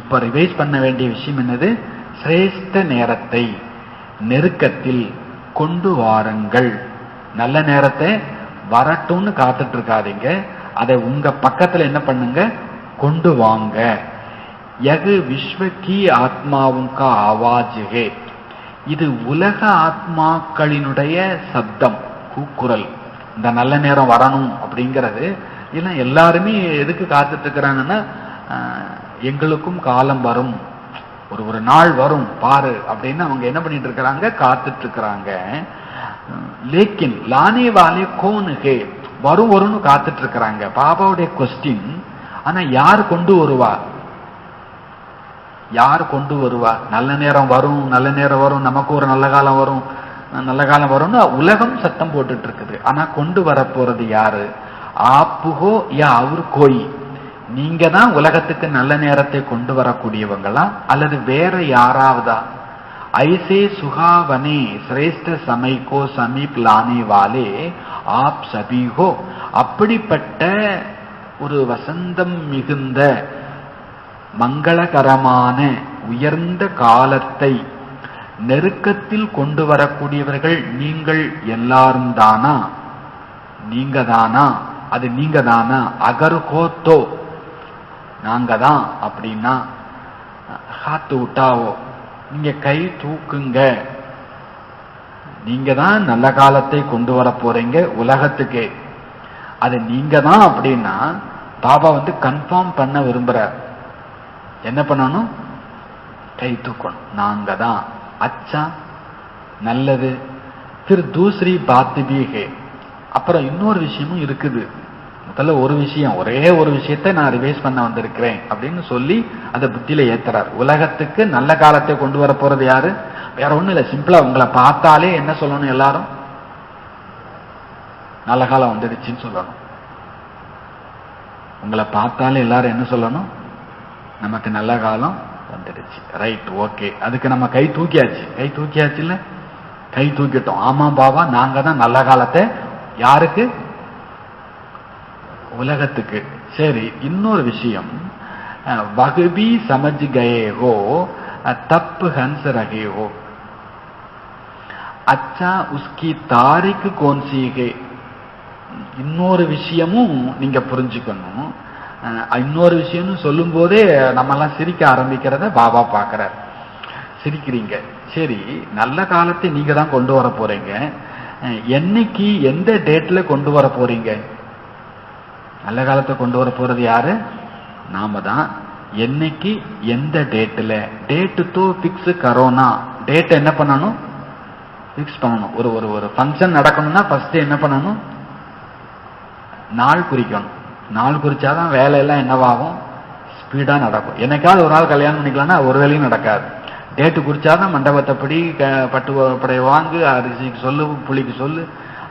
இப்ப ரிவைஸ் பண்ண வேண்டிய விஷயம் என்னது? சிரேஷ்ட நேரத்தை நெருக்கத்தில் கொண்டு வாருங்கள். நல்ல நேரத்தை வரட்டும்னு காத்துட்டு இருக்காதீங்க, அதை உங்க பக்கத்துல என்ன பண்ணுங்க, கொண்டு வாங்க. யகு விஸ்வகி ஆத்மாவுங்கா ஆவாஜுகே, இது உலக ஆத்மாக்களினுடைய சப்தம், கூக்குரல். இந்த நல்ல நேரம் வரணும் அப்படிங்கிறது இல்லை. எல்லாருமே எதுக்கு காத்துட்டு இருக்கிறாங்கன்னா, எங்களுக்கும் காலம் வரும், ஒரு நாள் வரும் பாரு அப்படின்னு அவங்க என்ன பண்ணிட்டு இருக்கிறாங்க, காத்துட்டு இருக்கிறாங்க. லேக்கின் லானே வாலே கோன் ஹே, வரும் வரும்னு காத்துட்டு இருக்கிறாங்க. பாபாவுடைய கொஸ்டின், ஆனா யார் கொண்டு வருவா? யார் கொண்டு வருவா? நல்ல நேரம் வரும், நல்ல நேரம் வரும், நமக்கு ஒரு நல்ல காலம் வரும், நல்ல காலம் வரும்னு உலகம் சத்தம் போட்டுட்டு இருக்குது. ஆனா கொண்டு வர போறது யாரு? ஆப்புகோ யா அவர் கோய், நீங்க தான் உலகத்துக்கு நல்ல நேரத்தை கொண்டு வரக்கூடியவங்களா அல்லது வேற யாராவதா? ஐசே சுகாவனே சிரேஷ்ட சமைக்கோ சமீப் லானே வாலே ஆப் சபீகோ, அப்படிப்பட்ட ஒரு வசந்தம் மிகுந்த மங்களகரமான உயர்ந்த காலத்தை நெருக்கத்தில் கொண்டு வரக்கூடியவர்கள் நீங்கள் எல்லாரும் தானா? நீங்க தானா? அது நீங்க தானா? அகர் ஹோத்தோ, நாங்க தான் அப்படின்னா ஹாத்து விட்டாவோ, நீங்க கை தூக்குங்க. நீங்க தான் நல்ல காலத்தை கொண்டு வர போறீங்க உலகத்துக்கு, அது நீங்க தான் அப்படின்னா பாபா கன்ஃபார்ம் பண்ண விரும்புறார். என்ன பண்ணணும்? கை தூக்கணும், நாங்க தான். அச்சா, நல்லது. फिर दूसरी बात भी है, அப்புறம் இன்னொரு விஷயமும் இருக்குது. முதல்ல ஒரு விஷயம், ஒரே ஒரு விஷயத்தை நான் ரிவைஸ் பண்ண வந்திருக்கிறேன் அப்படின்னு சொல்லி அதை புத்தியில ஏத்துறார். உலகத்துக்கு நல்ல காலத்தை கொண்டு வர போறது யாரு? வேற ஒண்ணும் இல்ல, சிம்பிளா உங்களை பார்த்தாலே என்ன சொல்லணும்? எல்லாரும் நல்ல காலம் வந்துடுச்சுன்னு சொல்லணும். உங்களை பார்த்தாலே எல்லாரும் என்ன சொல்லணும்? நமக்கு நல்ல காலம் வந்துடுச்சு. Right, okay. அதுக்கு நம்ம கை தூக்கியாச்சு. கை தூக்கியாச்சு இல்ல? கை தூக்கிட்டோம். ஆமா பாபா, நாங்க தான் நல்ல காலத்தை. யாருக்கு? உலகத்துக்கு. சரி, இன்னொரு விஷயம், வகுபி சமஜ் கயே ஹோ தப்பு ஹன்ஸ் ரகே ஹோ, அச்சா உஸ்கி தாரிக்கு கோன்சிகே. இன்னொரு விஷயமும் நீங்க புரிஞ்சுக்கணும். இன்னொரு விஷயம்னு சொல்லும் போதே நம்ம எல்லாம் சிரிக்க ஆரம்பிக்கிறத பாபா பாக்குறார். சிரிக்கிறீங்க, சரி, நல்ல காலத்தை நீங்க தான் கொண்டு வர போறீங்க. என்னைக்கு, எந்த டேட்ல கொண்டு வர போறீங்க? நல்ல காலத்தை கொண்டு வர போறது யாரு? நாம தான். என்னைக்கு, எந்த டேட்ல? டேட்டு தோ பிக்ஸ் கரோனா. டேட் என்ன பண்ணணும்? பிக்ஸ் பண்ணணும். ஒரு ஃபங்க்ஷன் நடக்கணும்னா ஃபர்ஸ்ட் என்ன பண்ணணும்? நாள் குறிக்கணும். நாள் குறிச்சாதான் வேலையெல்லாம் என்னவாகும்? ஸ்பீடா நடக்கும். என்னைக்காவது ஒரு நாள் கல்யாணம் பண்ணிக்கலாம்னா ஒரு வேலையும் நடக்காது. டேட்டு குறிச்சாதான் மண்டபத்தைப்படி பட்டு படைய வாங்கு, அரிசிக்கு சொல்லு, புளிக்கு சொல்லு,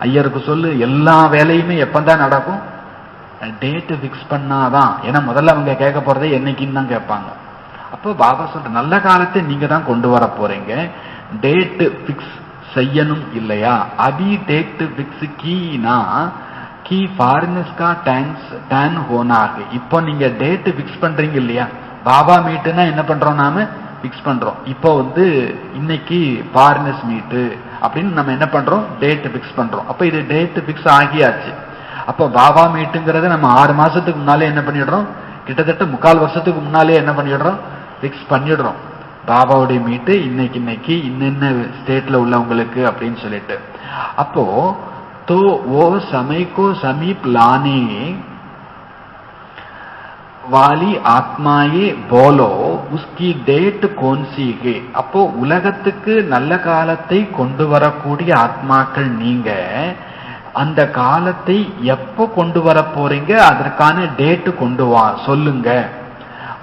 ஐயருக்கு சொல்லு, எல்லா வேலையுமே எப்பந்தான் நடக்கும்? டேட்டு பிக்ஸ் பண்ணாதான். ஏன்னா முதல்ல அவங்க கேட்க போறதே என்னைக்குன்னு தான் கேட்பாங்க. அப்போ பாபா சொல்ற, நல்ல காலத்தை நீங்க தான் கொண்டு வர போறீங்க, டேட்டு பிக்ஸ் செய்யணும் இல்லையா? அபி டேட்டு பிக்ஸ் கீனா कि फॉरेनर्स का टैन होना है. இப்போ நீங்க டேட் பிக்ஸ் பண்றீங்க இல்லையா, பாபா மீட்டுனா என்ன பண்றோம், நாம பிக்ஸ் பண்றோம். இப்போ இன்னைக்கு ஃபாரினர்ஸ் மீட்டு அப்படின்னு நம்ம என்ன பண்றோம், டேட் பிக்ஸ் பண்றோம். அப்ப இது டேட் பிக்ஸ் ஆகியாச்சு. அப்ப பாபா மீட்டுங்கிறத நம்ம 6 மாசத்துக்கு முன்னாலே என்ன பண்ணிடுறோம், கிட்டத்தட்ட 3/4 வருஷத்துக்கு முன்னாலே என்ன பண்ணிடுறோம், பிக்ஸ் பண்ணிடுறோம். பாபாவுடைய மீட்டு இன்னைக்கு இன்னென்ன ஸ்டேட்ல உள்ளவங்களுக்கு அப்படின்னு சொல்லிட்டு. அப்போ तो वो समय को समीप लाने वाली आत्माए बोलो उसकी डेट कौन सी है. அப்போ உலகத்துக்கு நல்ல காலத்தை கொண்டு வரக்கூடிய ஆத்மாக்கள் நீங்க, அந்த காலத்தை எப்போ கொண்டு வர போறீங்க, அதற்கான டேட் கொண்டு வா சொல்லுங்க.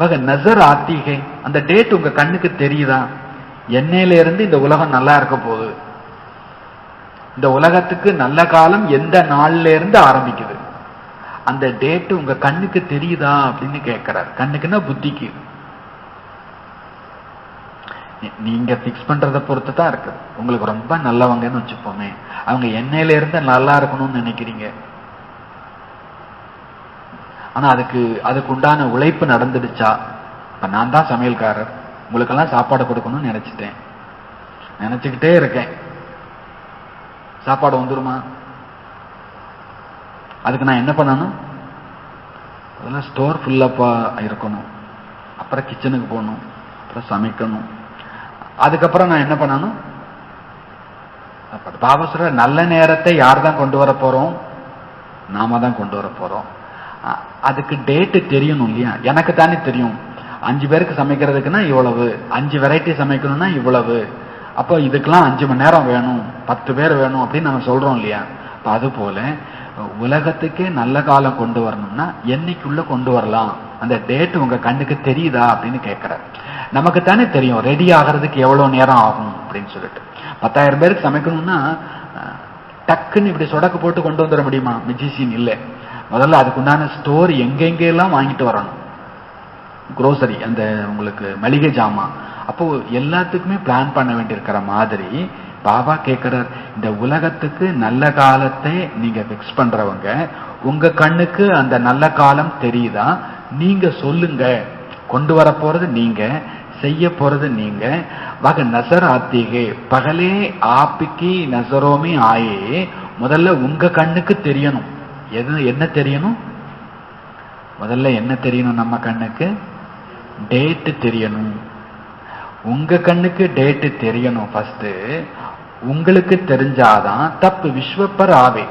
வக நசர் ஆத்திகை, அந்த டேட் உங்க கண்ணுக்கு தெரியுதா, என்னையில இருந்து இந்த உலகம் நல்லா இருக்க போகுது, இந்த உலகத்துக்கு நல்ல காலம் எந்த நாள்ல இருந்து ஆரம்பிக்குது, அந்த டேட் உங்க கண்ணுக்கு தெரியுதா அப்படின்னு கேட்கிறார். கண்ணுக்குன்னா புத்திக்கு. நீங்க பிக்ஸ் பண்றத பொறுத்து தான் இருக்கு. உங்களுக்கு ரொம்ப நல்லவங்கன்னு வச்சுப்போமே, அவங்க எண்ணெயில இருந்து நல்லா இருக்கணும்னு நினைக்கிறீங்க, ஆனா அதுக்கு உண்டான உழைப்பு நடந்துடுச்சா? இப்ப நான் தான் சமையல்காரர், உங்களுக்கெல்லாம் சாப்பாடு கொடுக்கணும்னு நினைச்சிட்டேன், நினைச்சுக்கிட்டே இருக்கேன், சாப்பாடு வந்துருமா? அதுக்கு நான் என்ன பண்ணணும், அதெல்லாம் ஸ்டோர் ஃபுல்லப்பா இருக்கணும், அப்புறம் கிச்சனுக்கு போகணும், அப்புறம் சமைக்கணும், அதுக்கப்புறம் நான் என்ன பண்ணணும், பாபா சொல்ற நல்ல நேரத்தை யார் தான் கொண்டு வர போறோம், நாம தான் கொண்டு வர போறோம். அதுக்கு டேட்டு தெரியணும் இல்லையா, எனக்கு தானே தெரியும். 5 பேருக்கு சமைக்கிறதுக்குன்னா இவ்வளவு, 5 வெரைட்டி சமைக்கணும்னா இவ்வளவு, அப்போ இதுக்கெல்லாம் 5 மணி நேரம் வேணும், 10 பேர் வேணும் அப்படின்னு நம்ம சொல்றோம் இல்லையா. அப்ப அது போல உலகத்துக்கே நல்ல காலம் கொண்டு வரணும்னா என்னைக்குள்ள கொண்டு வரலாம், அந்த டேட் உங்க கண்ணுக்கு தெரியுதா அப்படின்னு கேட்கிறார். நமக்கு தானே தெரியும் ரெடி ஆகிறதுக்கு எவ்வளவு நேரம் ஆகும் அப்படின்னு சொல்லிட்டு. 10,000 பேருக்கு சமைக்கணும்னா டக்குன்னு இப்படி சொடக்கு போட்டு கொண்டு வந்துட முடியுமா? மிஜிசின் இல்லை. முதல்ல அதுக்குண்டான ஸ்டோர் எங்கெங்கெல்லாம் வாங்கிட்டு வரணும், குரோசரி, அந்த உங்களுக்கு மளிகை ஜாமான். அப்போ எல்லாத்துக்குமே பிளான் பண்ண வேண்டியிருக்கிற மாதிரி பாபா கேட்கிறார், இந்த உலகத்துக்கு நல்ல காலத்தை நீங்க பிக்ஸ் பண்றவங்க, உங்க கண்ணுக்கு அந்த நல்ல காலம் தெரியுதா? நீங்க சொல்லுங்க, கொண்டு வர போறது நீங்க, செய்ய போறது நீங்க. வக நசர் ஆத்திகே பகலே ஆப்பிக்கு நசரோமே ஆயே, முதல்ல உங்க கண்ணுக்கு தெரியணும். என்ன தெரியணும்? முதல்ல என்ன தெரியணும் நம்ம கண்ணுக்கு? டேட் தெரியணும். உங்க கண்ணுக்கு டேட் தெரியணும் ஃபர்ஸ்ட். உங்களுக்கு தெரிஞ்சாதான் தப்பு விஸ்வப்பர் ஆவே.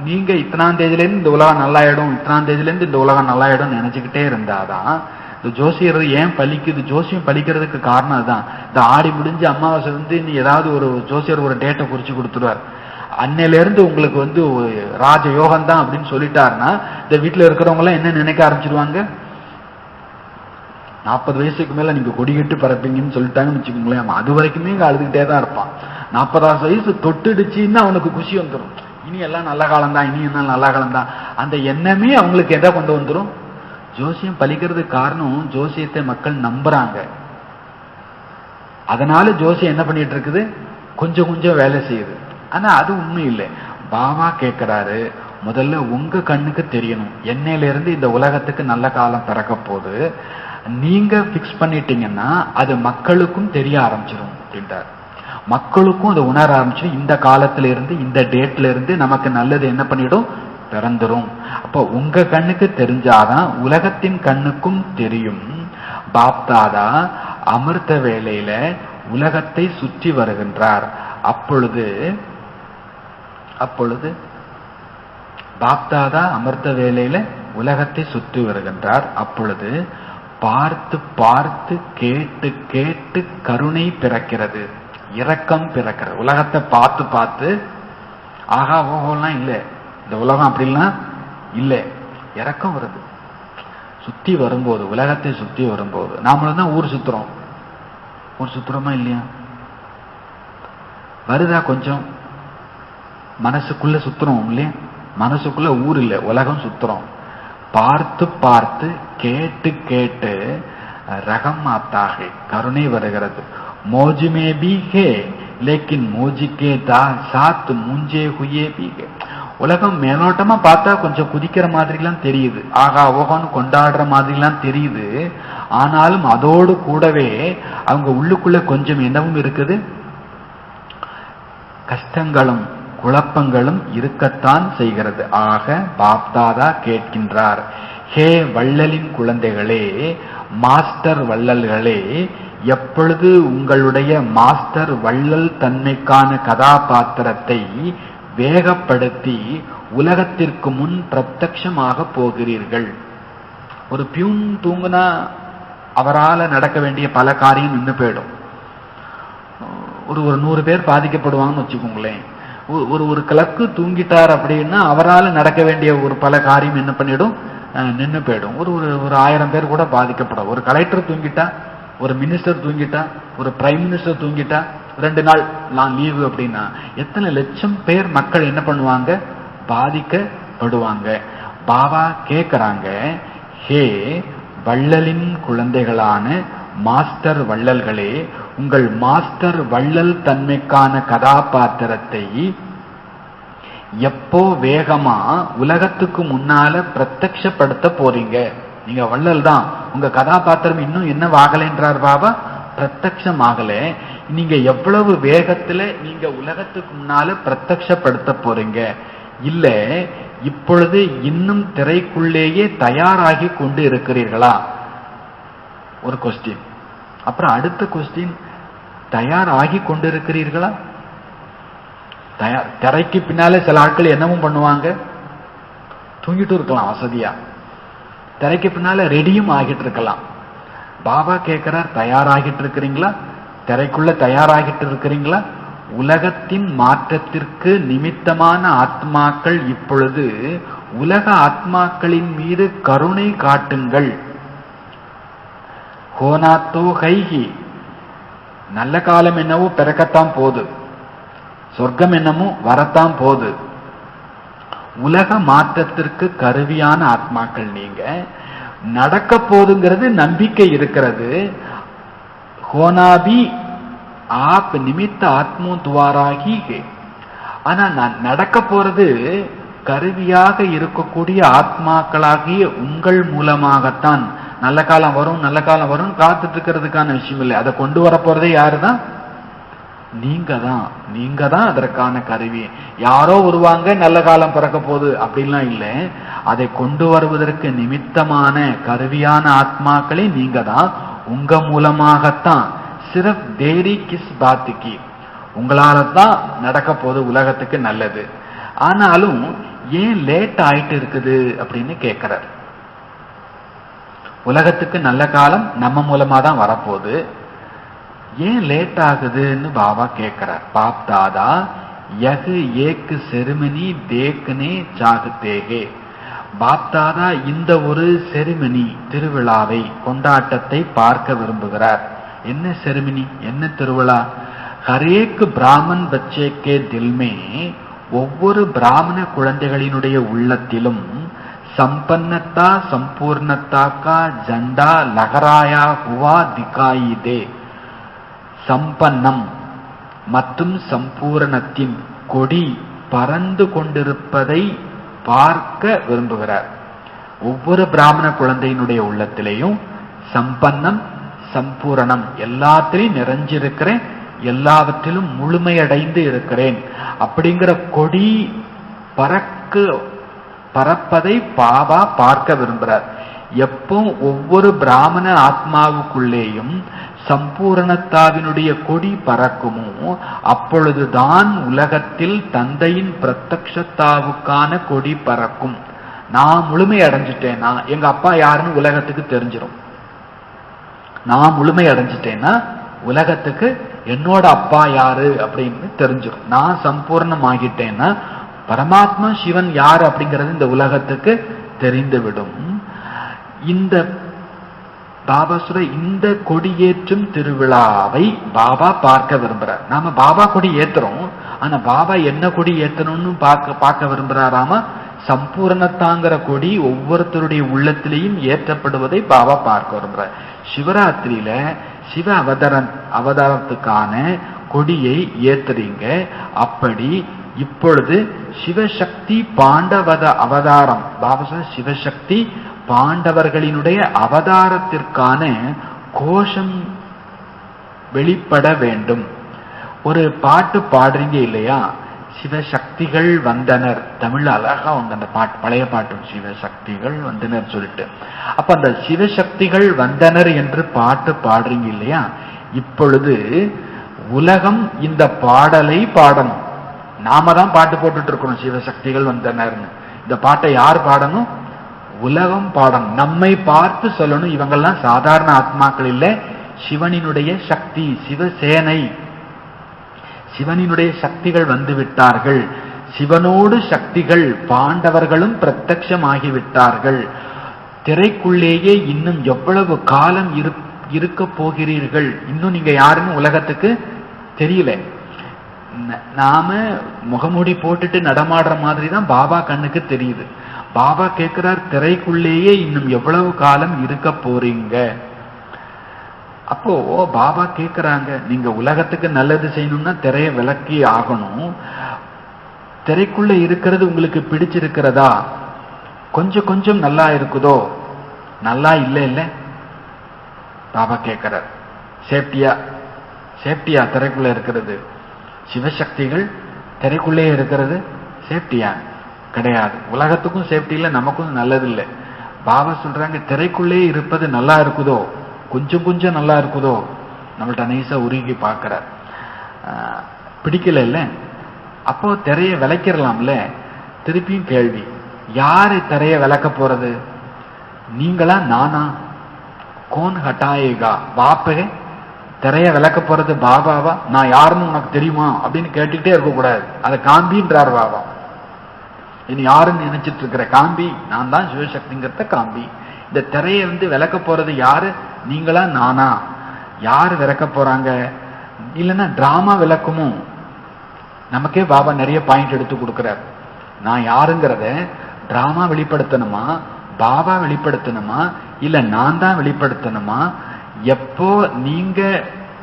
நீங்க இத்தனாம் தேதியில இருந்து இந்த உலகம் நல்லாயிடும், இத்தனாம் தேதியில இருந்து இந்த உலகம் நல்லாயிடும் நினைச்சுக்கிட்டே இருந்தாதான் இந்த ஜோசியர் ஏன் பலிக்குது. ஜோசியம் பலிக்கிறதுக்கு காரணம் அதுதான். இந்த ஆடி முடிஞ்சு அமாவாசை நீ ஏதாவது ஒரு ஜோசியர் ஒரு டேட்டை குறிச்சு கொடுத்துருவார், அன்னையில இருந்து உங்களுக்கு ராஜ யோகம் தான் அப்படின்னு சொல்லிட்டாருன்னா இந்த வீட்டுல இருக்கிறவங்க எல்லாம் என்ன நினைக்க ஆரம்பிச்சிருவாங்க, 40 வயசுக்கு மேல நீங்க கொடிக்கட்டு பறப்பீங்கன்னு சொல்லிட்டாங்கன்னு வச்சுக்கோங்களேன், அது வரைக்குமே அழுதுகிட்டே தான் இருப்பான். 40 வயசு தொட்டுடுச்சுன்னா அவனுக்கு குஷி வந்துடும், இனி எல்லாம் நல்ல காலம் தான், இனி என்ன நல்ல காலம் தான். அந்த எண்ணமே அவங்களுக்கு எதை கொண்டு வந்துடும்? ஜோசியம் பலிக்கிறதுக்கு காரணம் ஜோசியத்தை மக்கள் நம்புறாங்க. அதனால ஜோசியம் என்ன பண்ணிட்டு இருக்குது, கொஞ்சம் கொஞ்சம் வேலை செய்யுது. ஆனா அது உண்மை இல்லை. பாபா கேட்கிறாரு, முதல்ல உங்க கண்ணுக்கு தெரியணும், என்னையில இருந்து இந்த உலகத்துக்கு நல்ல காலம் பிறக்க போது. நீங்க பிக்ஸ் பண்ணிட்டீங்கன்னா அது மக்களுக்கும் தெரிய ஆரம்பிச்சிடும் அப்படின்றார். மக்களுக்கும் அதை உணர ஆரம்பிச்சிடும், இந்த காலத்துல இருந்து இந்த டேட்ல இருந்து நமக்கு நல்லது என்ன பண்ணிடும், பிறந்துரும். அப்போ உங்க கண்ணுக்கு தெரிஞ்சாதான் உலகத்தின் கண்ணுக்கும் தெரியும். பாப்தாதா அமிர்த வேளையில உலகத்தை சுற்றி வருகின்றார். அப்பொழுது பாப்தாதா அமிர்த வேளையில உலகத்தை சுற்றி வருகின்றார். அப்பொழுது பார்த்து பார்த்து கேட்டு கேட்டு கருணை பிறக்கிறது, இரக்கம் பிறக்கிறது. உலகத்தை பார்த்து பார்த்து ஆகா ஓஹோலாம் இல்லை, இந்த உலகம் அப்படிலாம் இல்லை, இரக்கம் வருது. சுத்தி வரும்போது, உலகத்தை சுத்தி வரும்போது, நாமளும் தான் ஊர் சுத்துறோம், ஊர் சுத்துறோமா இல்லையா? வருதா கொஞ்சம் மனசுக்குள்ள சுத்துறோம் இல்லையா? மனசுக்குள்ள ஊர் இல்லை, உலகம் சுத்துறோம். பார்த்து பார்த்து கேட்டு கேட்டு ரகம் ஆத்தாக, கருணை வருகிறது. मौज में भी है लेकिन मौज के साथ मुंजे हुए भी है. உலகம் மேலோட்டமா பார்த்தா கொஞ்சம் குதிக்கிற மாதிரிலாம் தெரியுது, ஆகா ஓகான்னு கொண்டாடுற மாதிரிலாம் தெரியுது. ஆனாலும் அதோடு கூடவே அவங்க உள்ளுக்குள்ள கொஞ்சம் என்னவும் இருக்குது, கஷ்டங்களும் குழப்பங்களும் இருக்கத்தான் செய்கிறது. ஆக பாப்தாதா கேட்கின்றார், ஹே வள்ளலின் குழந்தைகளே, மாஸ்டர் வள்ளல்களே, எப்பொழுது உங்களுடைய மாஸ்டர் வள்ளல் தன்மைக்கான கதாபாத்திரத்தை வேகப்படுத்தி உலகத்திற்கு முன் பிரத்யட்சமாக போகிறீர்கள். ஒரு பியூன் தூங்குனா அவரால் நடக்க வேண்டிய பல காரியம் நின்று போயிடும். ஒரு 100 பேர் பாதிக்கப்படுவாங்கன்னு வச்சுக்கோங்களேன். ஒரு கிளர்க்கு தூங்கிட்டார் அப்படின்னா அவரால் நடக்க வேண்டிய ஒரு பல காரியம் என்ன பண்ணிடும், நின்று போயிடும். ஒரு 1000 பேர் கூட பாதிக்கப்படும். ஒரு கலெக்டர் தூங்கிட்டா, ஒரு மினிஸ்டர் தூங்கிட்டா, ஒரு பிரைம் மினிஸ்டர் தூங்கிட்டா, 2 நாள் லீவு அப்படின்னா எத்தனை லட்சம் பேர் மக்கள் என்ன பண்ணுவாங்க, பாதிக்கப்படுவாங்க. பாபா கேட்கிறாங்க, ஹே வள்ளலின் குழந்தைகளான மாஸ்டர் வள்ளல்களே, உங்கள் மாஸ்டர் வள்ளல் தன்மைக்கான கதாபாத்திரத்தை எப்போ வேகமா உலகத்துக்கு முன்னால பிரத்யட்சப்படுத்த போறீங்க? நீங்க வள்ளல் தான், உங்க கதாபாத்திரம் இன்னும் என்ன ஆகலைன்றார் பாபா, பிரத்யட்சம் ஆகல. நீங்க எவ்வளவு வேகத்துல நீங்க உலகத்துக்கு முன்னால பிரத்யட்சப்படுத்த போறீங்க? இல்ல இப்பொழுது இன்னும் திரைக்குள்ளேயே தயாராகி கொண்டு இருக்கிறீர்களா? ஒரு கொஸ்டின். அப்புறம் அடுத்த கொஸ்டின், தயாராகி கொண்டு இருக்கிறீர்களா? திரைக்கு பின்னாலே சில ஆட்கள் என்னவும் பண்ணுவாங்க, தூங்கிட்டு இருக்கலாம் வசதியா, திரைக்கு பின்னால ரெடியும் ஆகிட்டு இருக்கலாம். பாபா கேட்கிறார், தயாராகிட்டு இருக்கிறீங்களா? திரைக்குள்ள தயாராகிட்டு இருக்கிறீங்களா? உலகத்தின் மாற்றத்திற்கு நிமித்தமான ஆத்மாக்கள் இப்பொழுது உலக ஆத்மாக்களின் மீது கருணை காட்டுங்கள். ஹோனாத்தோ கைகி, நல்ல காலம் என்னவோ பிறக்கத்தான் போது, சொர்க்கம் என்னமோ வரத்தான் போது. உலக மாற்றத்திற்கு கருவியான ஆத்மாக்கள் நீங்க. நடக்க போதுங்கிறது நம்பிக்கை இருக்கிறது. ஹோனாபி ஆப் நிமித்த ஆத்மோ துவாராகி. ஆனா நான் நடக்க போறது கருவியாக இருக்கக்கூடிய ஆத்மாக்களாகிய உங்கள் மூலமாகத்தான். நல்ல காலம் வரும் நல்ல காலம் வரும் காத்துட்டு இருக்கிறதுக்கான விஷயம் இல்லை. அதை கொண்டு வர போறதே யாருதான்? நீங்க தான். நீங்க தான் அதற்கான கருவி. யாரோ வருவாங்க நல்ல காலம் பிறக்க போகுது அப்படின்லாம் இல்லை. அதை கொண்டு வருவதற்கு நிமித்தமான கருவியான ஆத்மாக்களே நீங்க தான். உங்க மூலமாகத்தான். சிறப் தேரி கிஸ் பாத்துக்கு, உங்களால தான் நடக்க போது உலகத்துக்கு நல்லது. ஆனாலும் ஏன் லேட் ஆயிட்டு இருக்குது அப்படின்னு கேட்கிறார். உலகத்துக்கு நல்ல காலம் நம்ம மூலமா தான் வரப்போகுது, ஏன் லேட் ஆகுதுன்னு பாபா கேட்கிறார். பாப் தாதா யகு ஏக்கு செருமனி தேக்குனே சாகுத்தேகே. பாப் தாதா இந்த ஒரு செருமனி திருவிழாவை கொண்டாட்டத்தை பார்க்க விரும்புகிறார். என்ன செருமனி, என்ன திருவிழா? ஹரேக்கு பிராமன் பச்சேக்கே தில்மே, ஒவ்வொரு பிராமண குழந்தைகளினுடைய உள்ளத்திலும் சம்பன்னத்தா சம்பூர்ணத்தா கா ஜண்டா லகராயா ஹுவா திகாயி தே. சம்பன்னம் மற்றும் சம்பூரணத்தின் கொடி பறந்து கொண்டிருப்பதை பார்க்க விரும்புகிறார். ஒவ்வொரு பிராமண குழந்தையினுடைய உள்ளத்திலேயும் சம்பன்னம் சம்பூரணம், எல்லாத்திலையும் நிறைஞ்சிருக்கிறேன், எல்லாவற்றிலும் முழுமையடைந்து இருக்கிறேன் அப்படிங்கிற கொடி பறப்பதை பாபா பார்க்க விரும்புகிறார். எப்போ ஒவ்வொரு பிராமண ஆத்மாவுக்குள்ளேயும் சம்பூரணத்தாவினுடைய கொடி பறக்குமோ அப்பொழுதுதான் உலகத்தில் தந்தையின் பிரத்யக்ஷத்தாவுக்கான கொடி பறக்கும். நான் முழுமை அடைஞ்சிட்டேன்னா எங்க அப்பா யாருன்னு உலகத்துக்கு தெரிஞ்சிடும். நான் முழுமை அடைஞ்சிட்டேன்னா உலகத்துக்கு என்னோட அப்பா யாரு அப்படின்னு தெரிஞ்சிடும். நான் சம்பூர்ணம் ஆகிட்டேன்னா பரமாத்மா சிவன் யாரு அப்படிங்கிறது இந்த உலகத்துக்கு தெரிந்துவிடும். இந்த பாபா சொல்ற இந்த கொடியேற்றும் திருவிழாவை பாபா பார்க்க விரும்புறார். நாம பாபா கொடி ஏத்துறோம், ஆனா பாபா என்ன கொடி ஏத்தணும்னு பார்க்க விரும்புறாராமா? சம்பூர்ணத்தாங்கிற கொடி ஒவ்வொருத்தருடைய உள்ளத்திலையும் ஏற்றப்படுவதை பாபா பார்க்க விரும்புறார். சிவராத்திரியில சிவ அவதாரத்துக்கான கொடியை ஏத்துறீங்க. அப்படி இப்பொழுது சிவசக்தி பாண்டவத அவதாரம். பாபா சிவசக்தி பாண்டவர்களினுடைய அவதாரத்திற்கான கோஷம் வெளிப்பட வேண்டும். ஒரு பாட்டு பாடுறீங்க இல்லையா, சிவசக்திகள் வந்தனர். தமிழ் அழகா உங்க அந்த பாட்டு, பழைய பாட்டு, சிவசக்திகள் வந்தனர் சொல்லிட்டு. அப்ப அந்த சிவசக்திகள் வந்தனர் என்று பாட்டு பாடுறீங்க இல்லையா, இப்பொழுது உலகம் இந்த பாடலை பாடணும். நாம தான் பாட்டு போட்டுட்டு இருக்கணும் சிவசக்திகள் வந்தனர்னு. இந்த பாட்டை யார் பாடணும்? உலகம் பாடணும். நம்மை பார்த்து சொல்லணும், இவங்கெல்லாம் சாதாரண ஆத்மாக்கள் இல்லை, சிவனினுடைய சக்தி, சிவசேனை, சிவனினுடைய சக்திகள் வந்து விட்டார்கள். சிவனோடு சக்திகள் பாண்டவர்களும் பிரத்யட்சமாகிவிட்டார்கள். திரைக்குள்ளேயே இன்னும் எவ்வளவு காலம் இருக்க போகிறீர்கள், இன்னும் நீங்க யாருன்னு உலகத்துக்கு தெரியல. நாம முகமூடி போட்டுட்டு நடமாடுற மாதிரி தான் பாபா கண்ணுக்கு தெரியுது. பாபா கேட்கிறார், திரைக்குள்ளேயே இன்னும் எவ்வளவு காலம் இருக்க போறீங்க? அப்போ பாபா கேட்கிறாங்க, நீங்க உலகத்துக்கு நல்லது செய்யணும்னா திரைய விலக்கி ஆகணும். திரைக்குள்ள இருக்கிறது உங்களுக்கு பிடிச்சிருக்கிறதா? கொஞ்சம் கொஞ்சம் நல்லா இருக்குதோ? நல்லா இல்ல பாபா கேட்கிறார். சேஃப்டியா திரைக்குள்ள இருக்கிறது? சிவசக்திகள் திரைக்குள்ளே இருக்கிறது சேஃப்டியா? கிடையாது. உலகத்துக்கும் சேஃப்டி இல்லை, நமக்கும் நல்லது இல்லை. பாபா சொல்றாங்க, திரைக்குள்ளே இருப்பது நல்லா இருக்குதோ? கொஞ்சம் கொஞ்சம் நல்லா இருக்குதோ? நம்மள்ட்ட நைசா உருகி பார்க்கிறார். பிடிக்கல இல்ல, அப்போ திரைய விளக்கிடலாம்ல. திருப்பியும் கேள்வி, யாரு திரைய விளக்க போறது? நீங்களா நானா? கோன் ஹட்டாயேகா? பாப்பே திரைய விளக்க போறது பாபாவா? நான் யாருன்னு உனக்கு தெரியுமா அப்படின்னு கேட்டுக்கிட்டே இருக்க கூடாது. அதை காம்பின்றார் பாபா. இனி யாருன்னு நினைச்சிட்டு இருக்கிற காம்பி, நான் தான் சிவசக்திங்கிறத காம்பி. இந்த திரையை விளக்க போறது யாரு? நீங்களா நானா? யாரு விளக்க போறாங்க? இல்லைன்னா டிராமா விளக்குமோ? நமக்கே பாபா நிறைய பாயிண்ட் எடுத்து கொடுக்கிறார். நான் யாருங்கிறத டிராமா வெளிப்படுத்தணுமா, பாபா வெளிப்படுத்தணுமா, இல்ல நான் தான் வெளிப்படுத்தணுமா? எப்போ நீங்க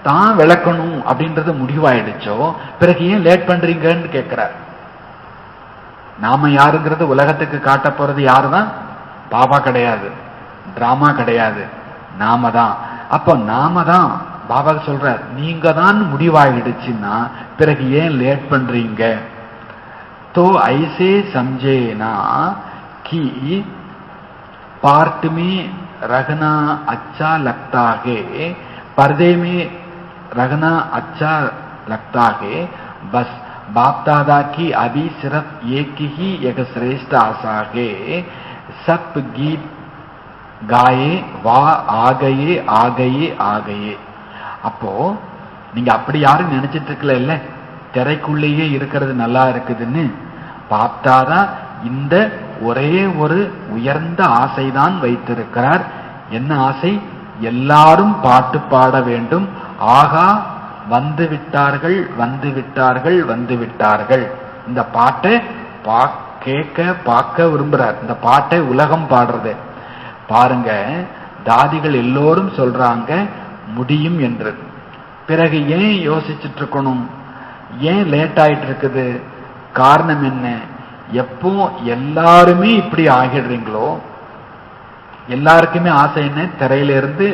தான் விளக்கணும் அப்படின்றது முடிவாயிடுச்சோ பிறகு ஏன் லேட் பண்றீங்கன்னு கேட்கிறார். நாம யாருங்கிறது உலகத்துக்கு காட்ட போறது யாருதான்? பாபா கிடையாது, டிராமா கிடையாது, நாம தான். அப்போ நாம தான். பாபா சொல்றார், நீங்க தான் முடிவாயிடுச்சுன்னா பிறகு ஏன் லேட் பண்றீங்க? तो ऐसे समझे ना कि पार्ट में रहना अच्छा लगता है, पर्दे में रहना अच्छा लगता है, बस बाप दादा की अभी सिर्फ एक ही एक श्रेष्ठ आशा है, सब गीत गाए वाह आ गए आ गए आ गए. அப்போ நீங்க அப்படி யாரும் நினைச்சிட்டு இருக்கல இல்ல, திரைக்குள்ளேயே இருக்கிறது நல்லா இருக்குதுன்னு. பாப்தாதா இந்த ஒரே ஒரு உயர்ந்த ஆசைதான் வைத்திருக்கிறார். என்ன ஆசை? எல்லாரும் பாட்டு பாட வேண்டும். ஆகா, வந்து விட்டார்கள் வந்து விட்டார்கள் வந்து விட்டார்கள். இந்த பாட்டை கேட்க பார்க்க விரும்புறார். இந்த பாட்டை உலகம் பாடுறது பாருங்க. தாதிகள் எல்லோரும் சொல்றாங்க முடியும் என்று. பிறகு ஏன் யோசிச்சுட்டு இருக்கணும்? ஏன் லேட் ஆயிட்டு இருக்குது? காரணம் என்ன? எப்போ எல்லாருமே இப்படி ஆகிடுறீங்களோ, எல்லாருக்குமே ஆசை என்ன? திரையிலிருந்து,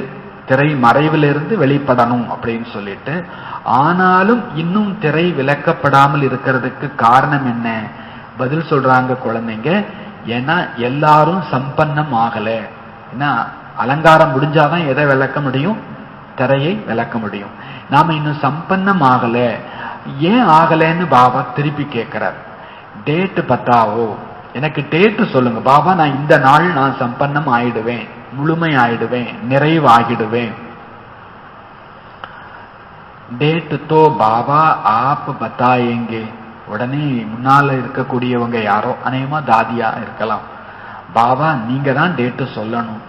திரை மறைவிலிருந்து வெளிப்படணும் அப்படின்னு சொல்லிட்டு. ஆனாலும் இன்னும் திரை விலக்கப்படாமல் இருக்கிறதுக்கு காரணம் என்ன? பதில் சொல்றாங்க குழந்தைங்க, ஏன்னா எல்லாரும் சம்பன்னம் ஆகல. ஏன்னா அலங்காரம் முடிஞ்சாதான் எதை விளக்க முடியும்? திரையை விளக்க முடியும். நாம இன்னும் சம்பன்னம் ஆகல. ஏன் ஆகலன்னு பாபா திருப்பி கேட்கிறார். டேட் பத்தாவோ, எனக்கு டேட்டு சொல்லுங்க பாபா, நான் இந்த நாள் நான் சம்பன்னம் ஆயிடுவேன், முழுமை ஆயிடுவேன், நிறைவு ஆகிடுவேன். டேட் தோ பாபா ஆப் பத்தாயேங்கே. உடனே முன்னால இருக்கக்கூடியவங்க யாரோ, அநேகமா தாதியா இருக்கலாம். பாபா நீங்க தான் டேட்டு சொல்லணும்,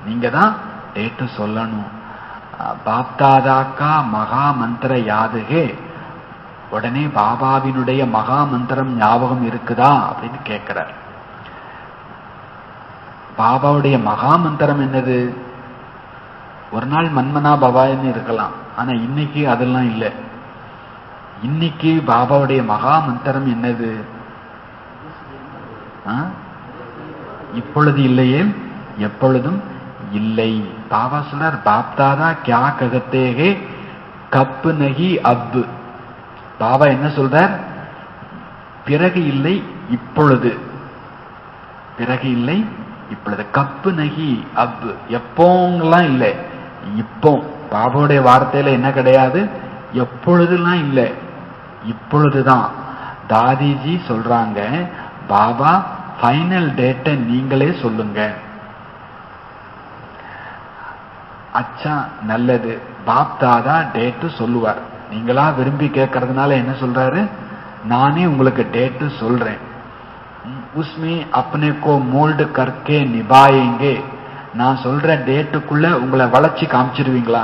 நீங்க தான் டேட்டு சொல்லணும். பாப்தாதா கா மகா மந்திர யாதுகே. உடனே பாபாவினுடைய மகா மந்திரம் ஞாபகம் இருக்குதா அப்படின்னு கேட்கிறார். பாபாவுடைய மகா மந்திரம் என்னது? ஒரு நாள் மன்மனா பவான்னு இருக்கலாம், ஆனா இன்னைக்கு அதெல்லாம் இல்லை. இன்னைக்கு பாபாவுடைய மகா மந்திரம் என்னது? இப்பொழுது இல்லையே எப்பொழுதும் இல்லை. பாபா சொல்றார் பாப்தாதா கியா ககத்தேகே கப்பு நகி அப்பு. பாபா என்ன சொல்றார்? பிறகு இல்லை இப்பொழுது, பிறகு இல்லை இப்பொழுது. கப்பு நகி அப்பு, எப்போங்கெல்லாம் இல்லை, இப்போ. பாபாவுடைய வார்த்தையில என்ன கிடையாது? எப்பொழுதுலாம் இல்லை, இப்பொழுதுதான். தாதிஜி சொல்றாங்க பாபா ஃபைனல் டேட்டை நீங்களே சொல்லுங்க. அச்சா நல்லது. பாப் தாதா டேட்டு சொல்லுவார். நீங்களா விரும்பி கேட்கறதுனால என்ன சொல்றாரு? நானே உங்களுக்கு டேட்டு சொல்றேன். உஸ்மே अपने को मोल्ड करके निभाएंगे. நான் சொல்ற டேட்டுக்குள்ள உங்களை வளைச்சி காமிச்சிருவீங்களா?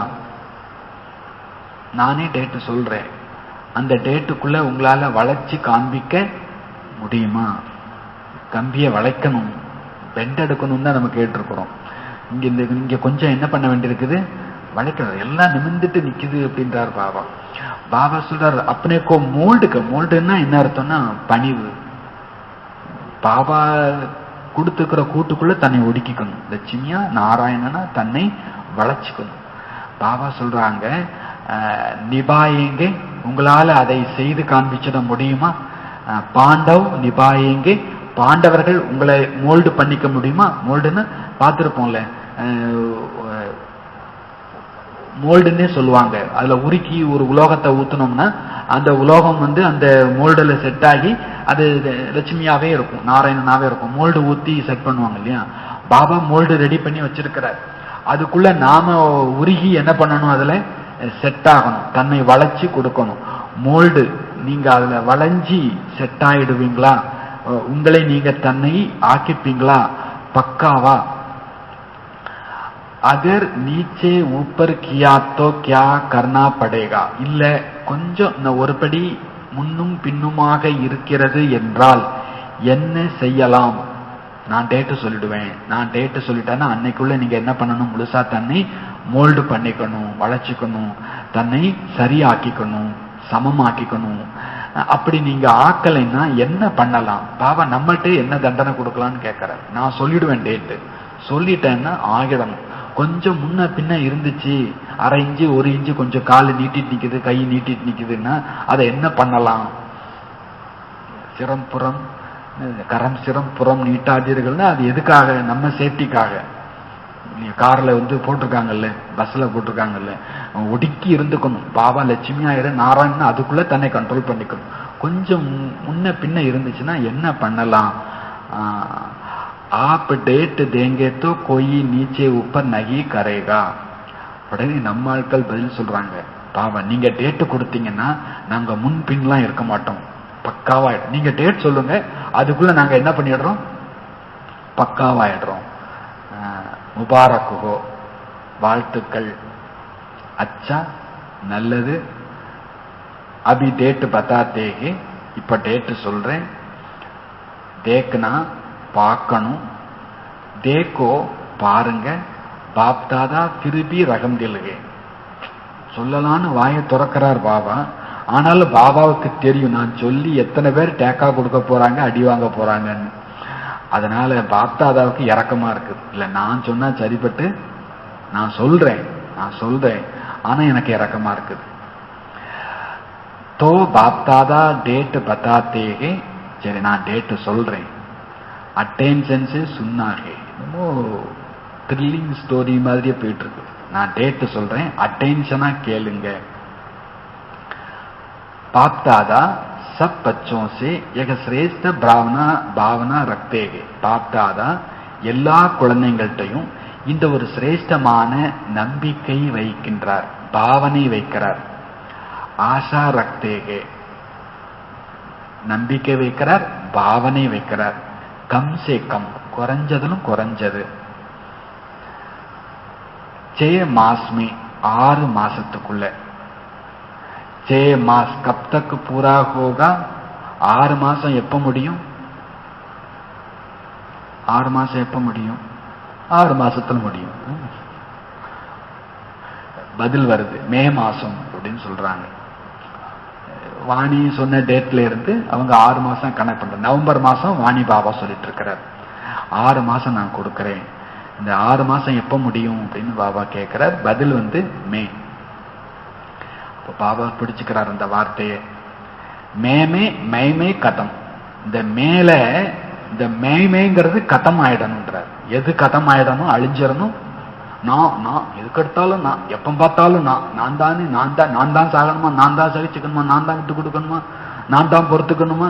நானே டேட்டு சொல்றேன், அந்த டேட்டுக்குள்ள உங்களால வளைச்சி காண்பிக்க முடியுமா? கம்பியை வளைக்கணும், பெண்ட் எடுக்கணும் தான் நம்ம கேட்டிருக்கிறோம். இங்க கொஞ்சம் என்ன பண்ண வேண்டியிருக்குது? வளைக்கணும். எல்லாம் நிமிந்துட்டு நிக்குது அப்படின்றார் பாபா. பாபா சொல்றார் அப்பனேக்கோ மோல்டுக்கு. மோல்டுன்னா என்ன அர்த்தம்னா பணிவு. பாபா கொடுத்துக்கிற கூட்டுக்குள்ள தன்னை ஒடுக்கிக்கணும். லட்சுமியா நாராயணனா தன்னை வளைச்சிக்கணும். பாபா சொல்றாங்க நிபாயேங்க, உங்களால அதை செய்து காண்பிச்சிட முடியுமா? பாண்டவ் நிபாயேங்க, பாண்டவர்கள் உங்களை மோல்டு பண்ணிக்க முடியுமா? மோல்டுன்னு பார்த்துருப்போம்ல, மோல்டுன்னே சொல்லுவாங்க. அதுல உருக்கி ஒரு உலோகத்தை ஊத்துனோம்னா அந்த உலோகம் அந்த மோல்டுல செட் ஆகி அது லட்சுமியாவே இருக்கும், நாராயணனாவே இருக்கும். மோல்டு ஊத்தி செட் பண்ணுவாங்க இல்லையா? பாபா மோல்டு ரெடி பண்ணி வச்சிருக்கிறார். அதுக்குள்ள நாம உருகி என்ன பண்ணணும்? அதுல செட் ஆகணும், தன்னை வளைச்சி கொடுக்கணும். மோல்டு நீங்க அதுல வளைஞ்சி செட் ஆயிடுவீங்களா? உங்களை நீங்க தன்னை ஆக்கிப்பீங்களா பக்காவா? अगर नीचे ऊपर किया तो क्या करना पड़ेगा? இல்ல கொஞ்சம் ஒரு படி முன்னும் பின்னுமாக இருக்கிறது என்றால் என்ன செய்யலாம்? நான் டேட்டு சொல்லிடுவேன். நான் டேட்டு சொல்லிட்டேன்னா அன்னைக்குள்ள நீங்க என்ன பண்ணணும்? முழுசா தன்னை மோல்டு பண்ணிக்கணும், வளைச்சிக்கணும், தன்னை சரியாக்கிக்கணும், சமமாக்கிக்கணும். அப்படி நீங்க ஆக்கலைன்னா என்ன பண்ணலாம்? பாபா நம்மகிட்ட என்ன தண்டனை கொடுக்கலான்னு கேட்கறாரு. நான் சொல்லிடுவேன், டேட்டு சொல்லிட்டேன்னா ஆகிடணும். கொஞ்சம் முன்ன பின்ன இருந்துச்சு, அரை இன்ச்சு ஒரு இன்ச்சு கொஞ்சம் கால் நீட்டிட்டு நிக்குது, கை நீட்டிட்டு நிக்குதுன்னா அதை என்ன பண்ணலாம்? சிரம்புறம் கரம் சிரம்புறம் நீட்டாதீர்கள்னா அது எதுக்காக? நம்ம சேஃப்டிக்காக. கார்ல போட்டிருக்காங்கல்ல, பஸ்ல போட்டிருக்காங்கல்ல, ஒடுக்கி இருந்துக்கணும். பாபா லட்சுமி ஆயிரம் நாராயணன் அதுக்குள்ள தன்னை கண்ட்ரோல் பண்ணிக்கணும். கொஞ்சம் முன்ன பின்ன இருந்துச்சுன்னா என்ன பண்ணலாம்? आप डेट देंगे तो कोई नीचे ऊपर नहीं करेगा. உடனே நம்ம ஆட்கள் பதில் சொல்றாங்க, பாவா நீங்க டேட்டு கொடுத்தீங்கன்னா நாங்க முன்பின்லாம் இருக்க மாட்டோம், பக்காவாயிடும். நீங்க டேட் சொல்லுங்க, அதுக்குள்ள நாங்க என்ன பண்ணிடுறோம்? பக்காவாயிடுறோம். முபாரக்குகோ, வாழ்த்துக்கள். அச்சா நல்லது. அபி டேட்டு பத்தாத்தேகே, இப்ப டேட்டு சொல்றேன். தேக்னா பார்க்கணும், தேக்கோ பாருங்க, பாப் தாதா திருப்பி ரகம் தில்லுகே. சொல்லலான்னு வாயை திறக்கிறார் பாபா. ஆனாலும் பாபாவுக்கு தெரியும் நான் சொல்லி எத்தனை பேர் டேக்கா கொடுக்க போறாங்க, அடி வாங்க போறாங்கன்னு. அதனால பாப் தாதாவுக்கு இறக்கமா இருக்கு. இல்ல நான் சொன்னா சரிப்பட்டு நான் சொல்றேன் ஆனா எனக்கு இறக்கமா இருக்குது. தோ பாப் தாதா டேட் பத்தாத்தேகே. சரி நான் டேட்டு சொல்றேன். அட்டென்ஷன் से सुनना है. த்ரில்லிங் ஸ்டோரி மாதிரியே போயிட்டு இருக்கு. நான் டேட்டு சொல்றேன், அட்டென்ஷனா கேளுங்க. बाप दादा सब बच्चों से एक श्रेष्ठ भावना रखते हैं. बाप दादा எல்லா குழந்தைகள்கிட்டையும் இந்த ஒரு சிரேஷ்டமான நம்பிக்கை வைக்கின்றார், பாவனை வைக்கிறார். ஆஷா ரக்தேகே, நம்பிக்கை வைக்கிறார், பாவனை வைக்கிறார். கம் சே கம், குறைஞ்சதிலும் குறைஞ்சது. 6 மாஸ் में 6 மாசத்துக்குள்ள. 6 மாஸ் கப் தக் பூரா ஹோகா? 6 மாசம் எப்ப முடியும்? 6 மாசம் எப்ப முடியும்? 6 மாசத்துல முடியும். பதில் வருது, மே மாசம் அப்படின்னு சொல்றாங்க. வாணி சொன்ன டேட்ல இருந்து அவங்க 6 மாசம் கணக்கு பண்ற. நவம்பர் மாசம் வாணி பாபா சொல்லிட்டு இருக்கிறார், 6 மாசம் நான் கொடுக்கிறேன், இந்த 6 மாசம் எப்ப முடியும் அப்படின்னு பாபா கேட்கிறார். பதில் மே. அப்ப பாபா பிடிச்சுக்கிறார் அந்த வார்த்தையை. மேமே மைமே கதம். இந்த மேல இந்த மேய்மைங்கிறது கதம் ஆயிடணும்ன்றார். எது கதம் ஆயிடணும், அழிஞ்சிடணும். நான் எதுக்கெடுத்தாலும் நான், எப்ப பார்த்தாலும் நான் தானே, நான் தான் சாகணுமா, நான் தான் சகிச்சுக்கணுமா, நான் தான் விட்டு கொடுக்கணுமா, நான் தான் பொறுத்துக்கணுமா,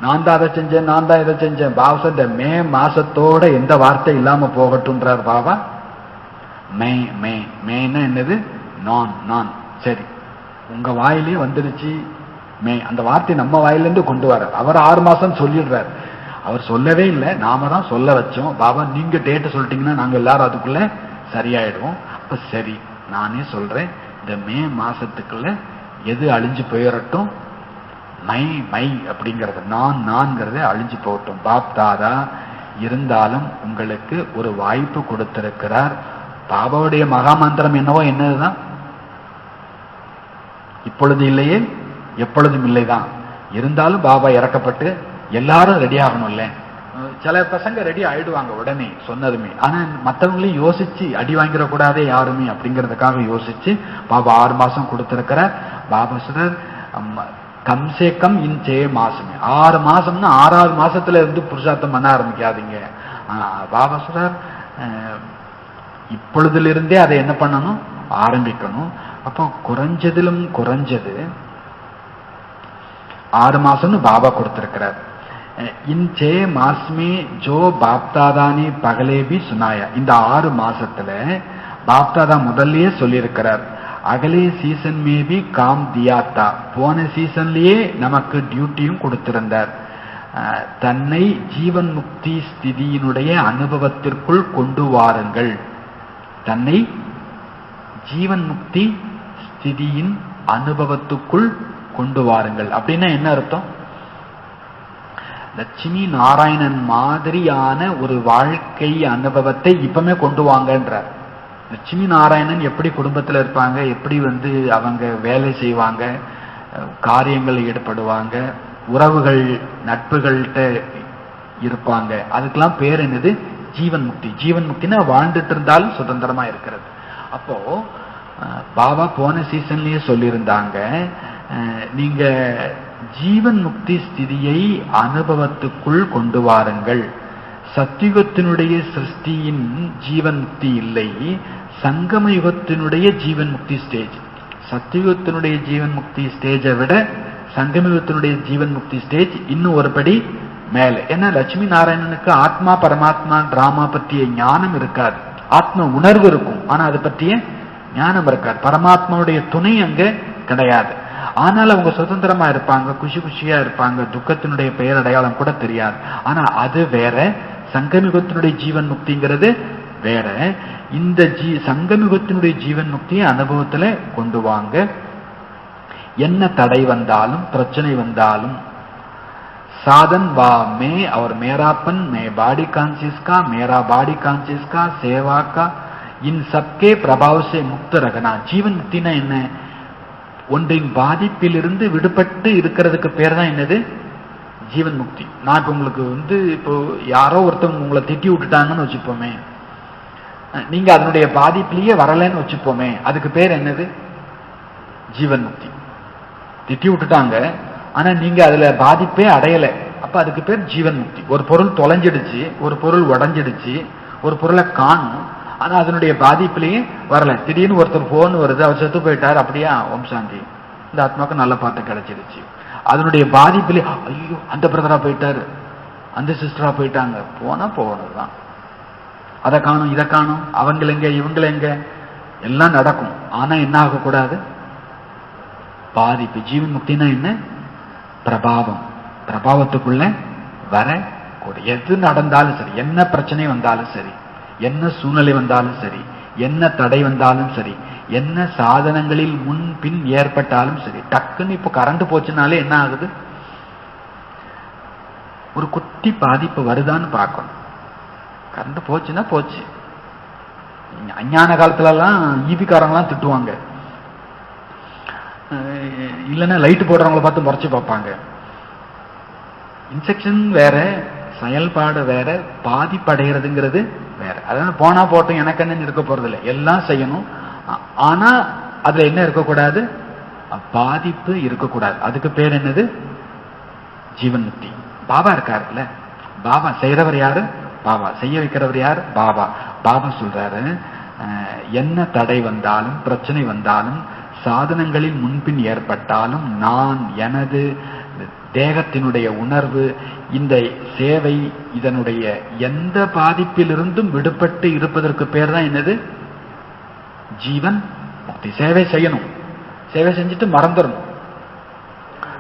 நான் தான் அதை செஞ்சேன், நான் தான் இதை செஞ்சேன். பாபா இந்த மே மாசத்தோட எந்த வார்த்தை இல்லாம போகட்டும்ன்றார் பாபா. மே மே மேன்னா என்னது, நான். சரி, உங்க வாயிலே வந்துருச்சு மே. அந்த வார்த்தை நம்ம வாயிலிருந்து கொண்டு வர அவர் 6 மாசம் சொல்லிடுறார். அவர் சொல்லவே இல்லை, நாம தான் சொல்ல வச்சோம். பாபா நீங்க டேட்டு சொல்லிட்டீங்கன்னா நாங்க எல்லாரும் அதுக்குள்ள சரியாயிடுவோம். அப்ப சரி, நானே சொல்றேன், இந்த மே மாசத்துக்குள்ள எது அழிஞ்சு போயிடட்டும், மை அப்படிங்கறது நான்ங்கிறத அழிஞ்சு போகட்டும். பாப் தாதா இருந்தாலும் உங்களுக்கு ஒரு வாய்ப்பு கொடுத்திருக்கிறார். பாபாவுடைய மகா மந்திரம் என்னதுதான், இப்பொழுது இல்லையே எப்பொழுதும் இல்லைதான். இருந்தாலும் பாபா இறக்கப்பட்டு எல்லாரும் ரெடி ஆகணும்ல. சில பசங்க ரெடி ஆயிடுவாங்க உடனே சொன்னதுமே. ஆனா மற்றவங்களையும் யோசிச்சு அடி வாங்கிடக்கூடாதே யாருமே அப்படிங்கறதுக்காக யோசிச்சு பாபா 6 மாசம் கொடுத்திருக்கிற. பாபா சொல்றார், கம்சே கம் இன் 6 மாசமே. 6 மாசம்னா 6வது மாசத்துல இருந்து புருஷார்த்தம் பண்ண ஆரம்பிக்காதீங்க. பாபா சொல்றார், இப்பொழுதுல இருந்தே அதை என்ன பண்ணணும், ஆரம்பிக்கணும். அப்போ குறைஞ்சதிலும் குறைஞ்சது 6 மாசம்னு பாபா கொடுத்திருக்கிறார். इन 6 मास में जो बाप दादा ने पगले भी सुनाया. இந்த 6 மாசத்துல பாப் தாதா முதல்லயே சொல்லியிருக்கிறார். அகலே சீசன் மே பி காம் தியா தா. போன சீசன்லயே நமக்கு டியூட்டியும் கொடுத்திருந்தார். தன்னை ஜீவன் முக்தி ஸ்திதியினுடைய அனுபவத்திற்குள் கொண்டு வாருங்கள். தன்னை ஜீவன் முக்தி ஸ்திதியின் அனுபவத்துக்குள் கொண்டு வாருங்கள் அப்படின்னா என்ன அர்த்தம்? லட்சுமி நாராயணன் மாதிரியான ஒரு வாழ்க்கை அனுபவத்தை இப்பமே கொண்டு வாங்கன்றார். லட்சுமி நாராயணன் எப்படி குடும்பத்தில் இருப்பாங்க, எப்படி அவங்க வேலை செய்வாங்க, காரியங்கள் ஈடுபடுவாங்க, உறவுகள் நட்புகள்கிட்ட இருப்பாங்க. அதுக்கெல்லாம் பேர் என்னது, ஜீவன் முக்தி. ஜீவன் முக்தினா வாழ்ந்துட்டு இருந்தாலும் சுதந்திரமா இருக்கிறது. அப்போ பாபா போன சீசன்லயே சொல்லியிருந்தாங்க, நீங்க ஜீவன் முக்தி ஸ்திதியை அனுபவத்துக்குள் கொண்டு வாருங்கள். சத்தியுகத்தினுடைய சிருஷ்டியின் ஜீவன் முக்தி இல்லை, சங்கம யுகத்தினுடைய ஜீவன் முக்தி ஸ்டேஜ். சத்தியுகத்தினுடைய ஜீவன் முக்தி ஸ்டேஜை விட சங்கம யுகத்தினுடைய ஜீவன் முக்தி ஸ்டேஜ் இன்னும் ஒரு படி மேல. ஏன்னா லட்சுமி நாராயணனுக்கு ஆத்மா பரமாத்மா டிராமா பற்றிய ஞானம் இருக்காது. ஆத்ம உணர்வு இருக்கும், ஆனா அதை பற்றிய ஞானம் இருக்காது. பரமாத்மாவுடைய துணை அங்க கிடையாது. ஆனால் அவங்க சுதந்திரமா இருப்பாங்க, குஷியா இருப்பாங்க, துக்கத்தினுடைய பெயர் அடையாளம் கூட தெரியாது. ஆனா அது வேற, சங்கமிகத்தினுடைய ஜீவன் முக்திங்கிறது வேற. இந்த சங்கமிகத்தினுடைய ஜீவன் முக்தியை அனுபவத்துல கொண்டு வாங்க. என்ன தடை வந்தாலும் பிரச்சனை வந்தாலும் साधन व मैं और मेरापन, मैं बॉडी कॉन्शियस का, मेरा बॉडी कॉन्शियस का, सेवा का, इन सबके प्रभाव से मुक्त रखना. जीवन मुक्तिना என்ன? ஒன்றின் பாதிப்பிலிருந்து விடுபட்டு இருக்கிறதுக்கு பேர் தான் என்னது, ஜீவன் முக்தி. நான் இப்ப உங்களுக்கு இப்போ யாரோ ஒருத்தவங்க உங்களை திட்டி விட்டுட்டாங்கன்னு வச்சுப்போமே, நீங்க அதனுடைய பாதிப்பிலேயே வரலன்னு வச்சுப்போமே, அதுக்கு பேர் என்னது, ஜீவன் முக்தி. திட்டி விட்டுட்டாங்க, ஆனா நீங்க அதுல பாதிப்பே அடையல, அப்ப அதுக்கு பேர் ஜீவன் முக்தி. ஒரு பொருள் தொலைஞ்சிடுச்சு, ஒரு பொருள் உடஞ்சிடுச்சு, ஒரு பொருளை காணும், ஆனா அதனுடைய பாதிப்பிலேயே வரல. திடீர்னு ஒருத்தர் போன் வருது, அவர் செத்து போயிட்டார், அப்படியா, ஓம் சாந்தி, இந்த ஆத்மாவுக்கு நல்ல பாட்டு கிடைச்சிருச்சு. அதனுடைய பாதிப்பிலே ஐயோ அந்த பிரதரா போயிட்டாரு, அந்த சிஸ்டரா போயிட்டாங்க, போனா போனதுதான். அதை காணும், இதை காணும், அவங்கள எங்க இவங்கள எங்க, எல்லாம் நடக்கும். ஆனா என்ன ஆகக்கூடாது, பாதிப்பு. ஜீவன் முக்தினா என்ன, பிரபாவம். பிரபாவத்துக்குள்ள வர எது நடந்தாலும் சரி, என்ன பிரச்சனை வந்தாலும் சரி, என்ன சூழ்நிலை வந்தாலும் சரி, என்ன தடை வந்தாலும் சரி, என்ன சாதனங்களில் முன் பின் ஏற்பட்டாலும் சரி, டக்குன்னு இப்போ கரண்ட் போச்சுனாலே என்ன ஆகுது, ஒரு குட்டி பாதிப்பு வருதான்னு பார்க்கணும். கரண்ட் போச்சுன்னா போச்சு. அஞ்ஞான காலத்துல எல்லாம் ஈபிக்காரங்களாம் திட்டுவாங்க, இல்லைன்னா லைட் போடுறவங்கள பார்த்து முறைச்சு பார்ப்பாங்க. இன்ஸ்ட்ரக்ஷன் வேற, செயல்பாடு வேற, பாதிப்படைகிறதுங்கிறது வேற. அதாவது போனா போட்டோம் எனக்கு என்ன இருக்க போறது இல்லை, எல்லாம் செய்யணும். ஆனா அதுல என்ன இருக்கக்கூடாது, பாதிப்பு இருக்கக்கூடாது. அதுக்கு பேர் என்னது, ஜீவன் முக்தி. பாபா இருக்காருல்ல, பாபா செய்யறவர் யாரு, பாபா செய்ய வைக்கிறவர் யாரு, பாபா. பாபா சொல்றாரு, என்ன தடை வந்தாலும் பிரச்சனை வந்தாலும் சாதனங்களில் முன்பின் ஏற்பட்டாலும் நான் எனது தேகத்தினுடைய உணர்வு இந்த சேவை இதனுடைய எந்த பாதிப்பிலிருந்தும் விடுபட்டு இருப்பதற்கு பேர் தான் என்னது, ஜீவன் முக்தி. சேவை செய்யணும், சேவை செஞ்சுட்டு மறந்துடணும்.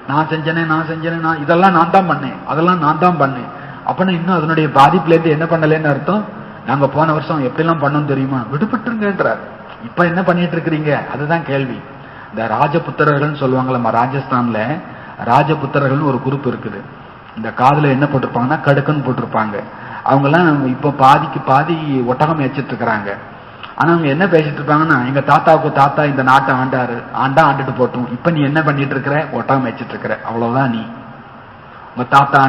நான் செஞ்சேனே நான் இதெல்லாம் நான் தான் பண்ணேன், அதெல்லாம் நான் தான் பண்ணேன் அப்படின்னா இன்னும் அதனுடைய பாதிப்புல இருந்து என்ன பண்ணலன்னு அர்த்தம். நாங்க போன வருஷம் எப்படிலாம் பண்ணோம் தெரியுமா, விடுபட்டுருங்கன்றார். இப்ப என்ன பண்ணிட்டு இருக்கிறீங்க, அதுதான் கேள்வி. இந்த ராஜபுத்திரர்கள் சொல்லுவாங்களா, ராஜஸ்தான்ல ராஜபுத்திரர்கள் ஒரு குரூப் இருக்குது. இந்த காதுல என்ன போட்டிருப்பாங்கன்னா கடுக்கன்னு போட்டிருப்பாங்க. அவங்க எல்லாம் இப்ப பாதிக்கு பாதி ஒட்டகம் வச்சிட்டு இருக்கிறாங்க. ஆனா அவங்க என்ன பேசிட்டு இருப்பாங்கன்னா, எங்க தாத்தாவுக்கு தாத்தா இந்த நாட்டை ஆண்டுட்டு போட்டோம், இப்ப நீ என்ன பண்ணிட்டு இருக்கிற, ஒட்டகம் வச்சிட்டு இருக்கிற, அவ்வளவுதான். நீ உங்க தாத்தா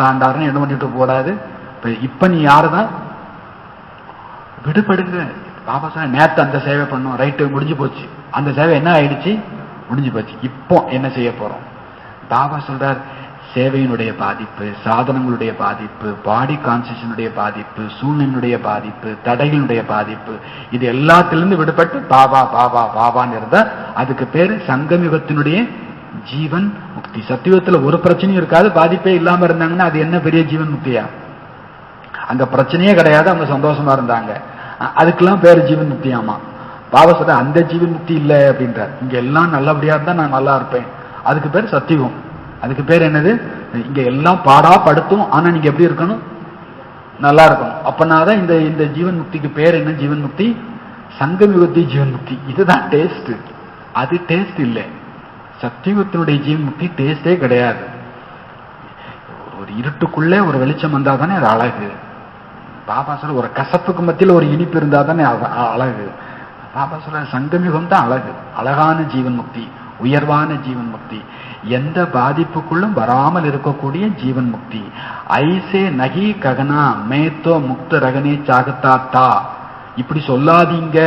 ஆண்டாருன்னு என்ன பண்ணிட்டு போடாது. இப்ப நீ யாருதான், விடுபடுங்க. பாபா சார் நேத்து அந்த சேவை பண்ணோம், ரைட்டு முடிஞ்சு போச்சு. அந்த சேவை என்ன ஆயிடுச்சு, முடிஞ்சு போச்சு. இப்போ என்ன செய்ய போறோம். பாபா சொல்றார், சேவையினுடைய பாதிப்பு, சாதனங்களுடைய பாதிப்பு, பாடி கான்சியஸனுடைய பாதிப்பு, சூழ்நிலையினுடைய பாதிப்பு, தடைகளுடைய பாதிப்பு, இது எல்லாத்திலிருந்து விடுபட்டு பாபா பாபா பாபான்னு இருந்தா அதுக்கு பேரு சங்கமயுகத்தினுடைய ஜீவன் முக்தி. சத்தியுகத்துல ஒரு பிரச்சனையும் இருக்காது, பாதிப்பே இல்லாம இருந்தாங்கன்னா அது என்ன பெரிய ஜீவன் முக்தியா? அங்க பிரச்சனையே கிடையாது, அவங்க சந்தோஷமா இருந்தாங்க, அதுக்கெல்லாம் பேரு ஜீவன் முக்தியாமா. பாபா சொல்ற அந்த ஜீவன் முக்தி இல்ல அப்படின்றார். இங்க எல்லாம் நல்லபடியா இருந்தா நான் நல்லா இருப்பேன், அதுக்கு பேர் சத்தியுகம். அதுக்கு பேர் என்னது, இங்க எல்லாம் பாடா படுத்தும், ஆனா நீங்க எப்படி இருக்கணும், நல்லா இருக்கணும். அப்பனாதான் இந்த ஜீவன் முக்திக்கு பேர் என்ன, ஜீவன் முக்தி, சங்கமயுகத்தி ஜீவன் முக்தி. இதுதான் டேஸ்ட். அது டேஸ்ட் இல்லை. சத்தியுகத்தினுடைய ஜீவன் முக்தி டேஸ்டே கிடையாது. ஒரு இருட்டுக்குள்ளே ஒரு வெளிச்சம் வந்தா தானே அது அழகு. பாபா சொல்ற ஒரு கசப்புக்கு மத்தியில் ஒரு இனிப்பு இருந்தா தானே அழகு. பாபா சொல்ற சங்கமயுகம் தான் அழகு, அழகான ஜீவன் முக்தி, உயர்வான ஜீவன் முக்தி, எந்த பாதிப்புக்குள்ளும் வராமல் இருக்கக்கூடிய ஜீவன் முக்தி. ஐசே நகி ககனா மேத்தோ முக்த ரகனே சாகத்தா, இப்படி சொல்லாதீங்க.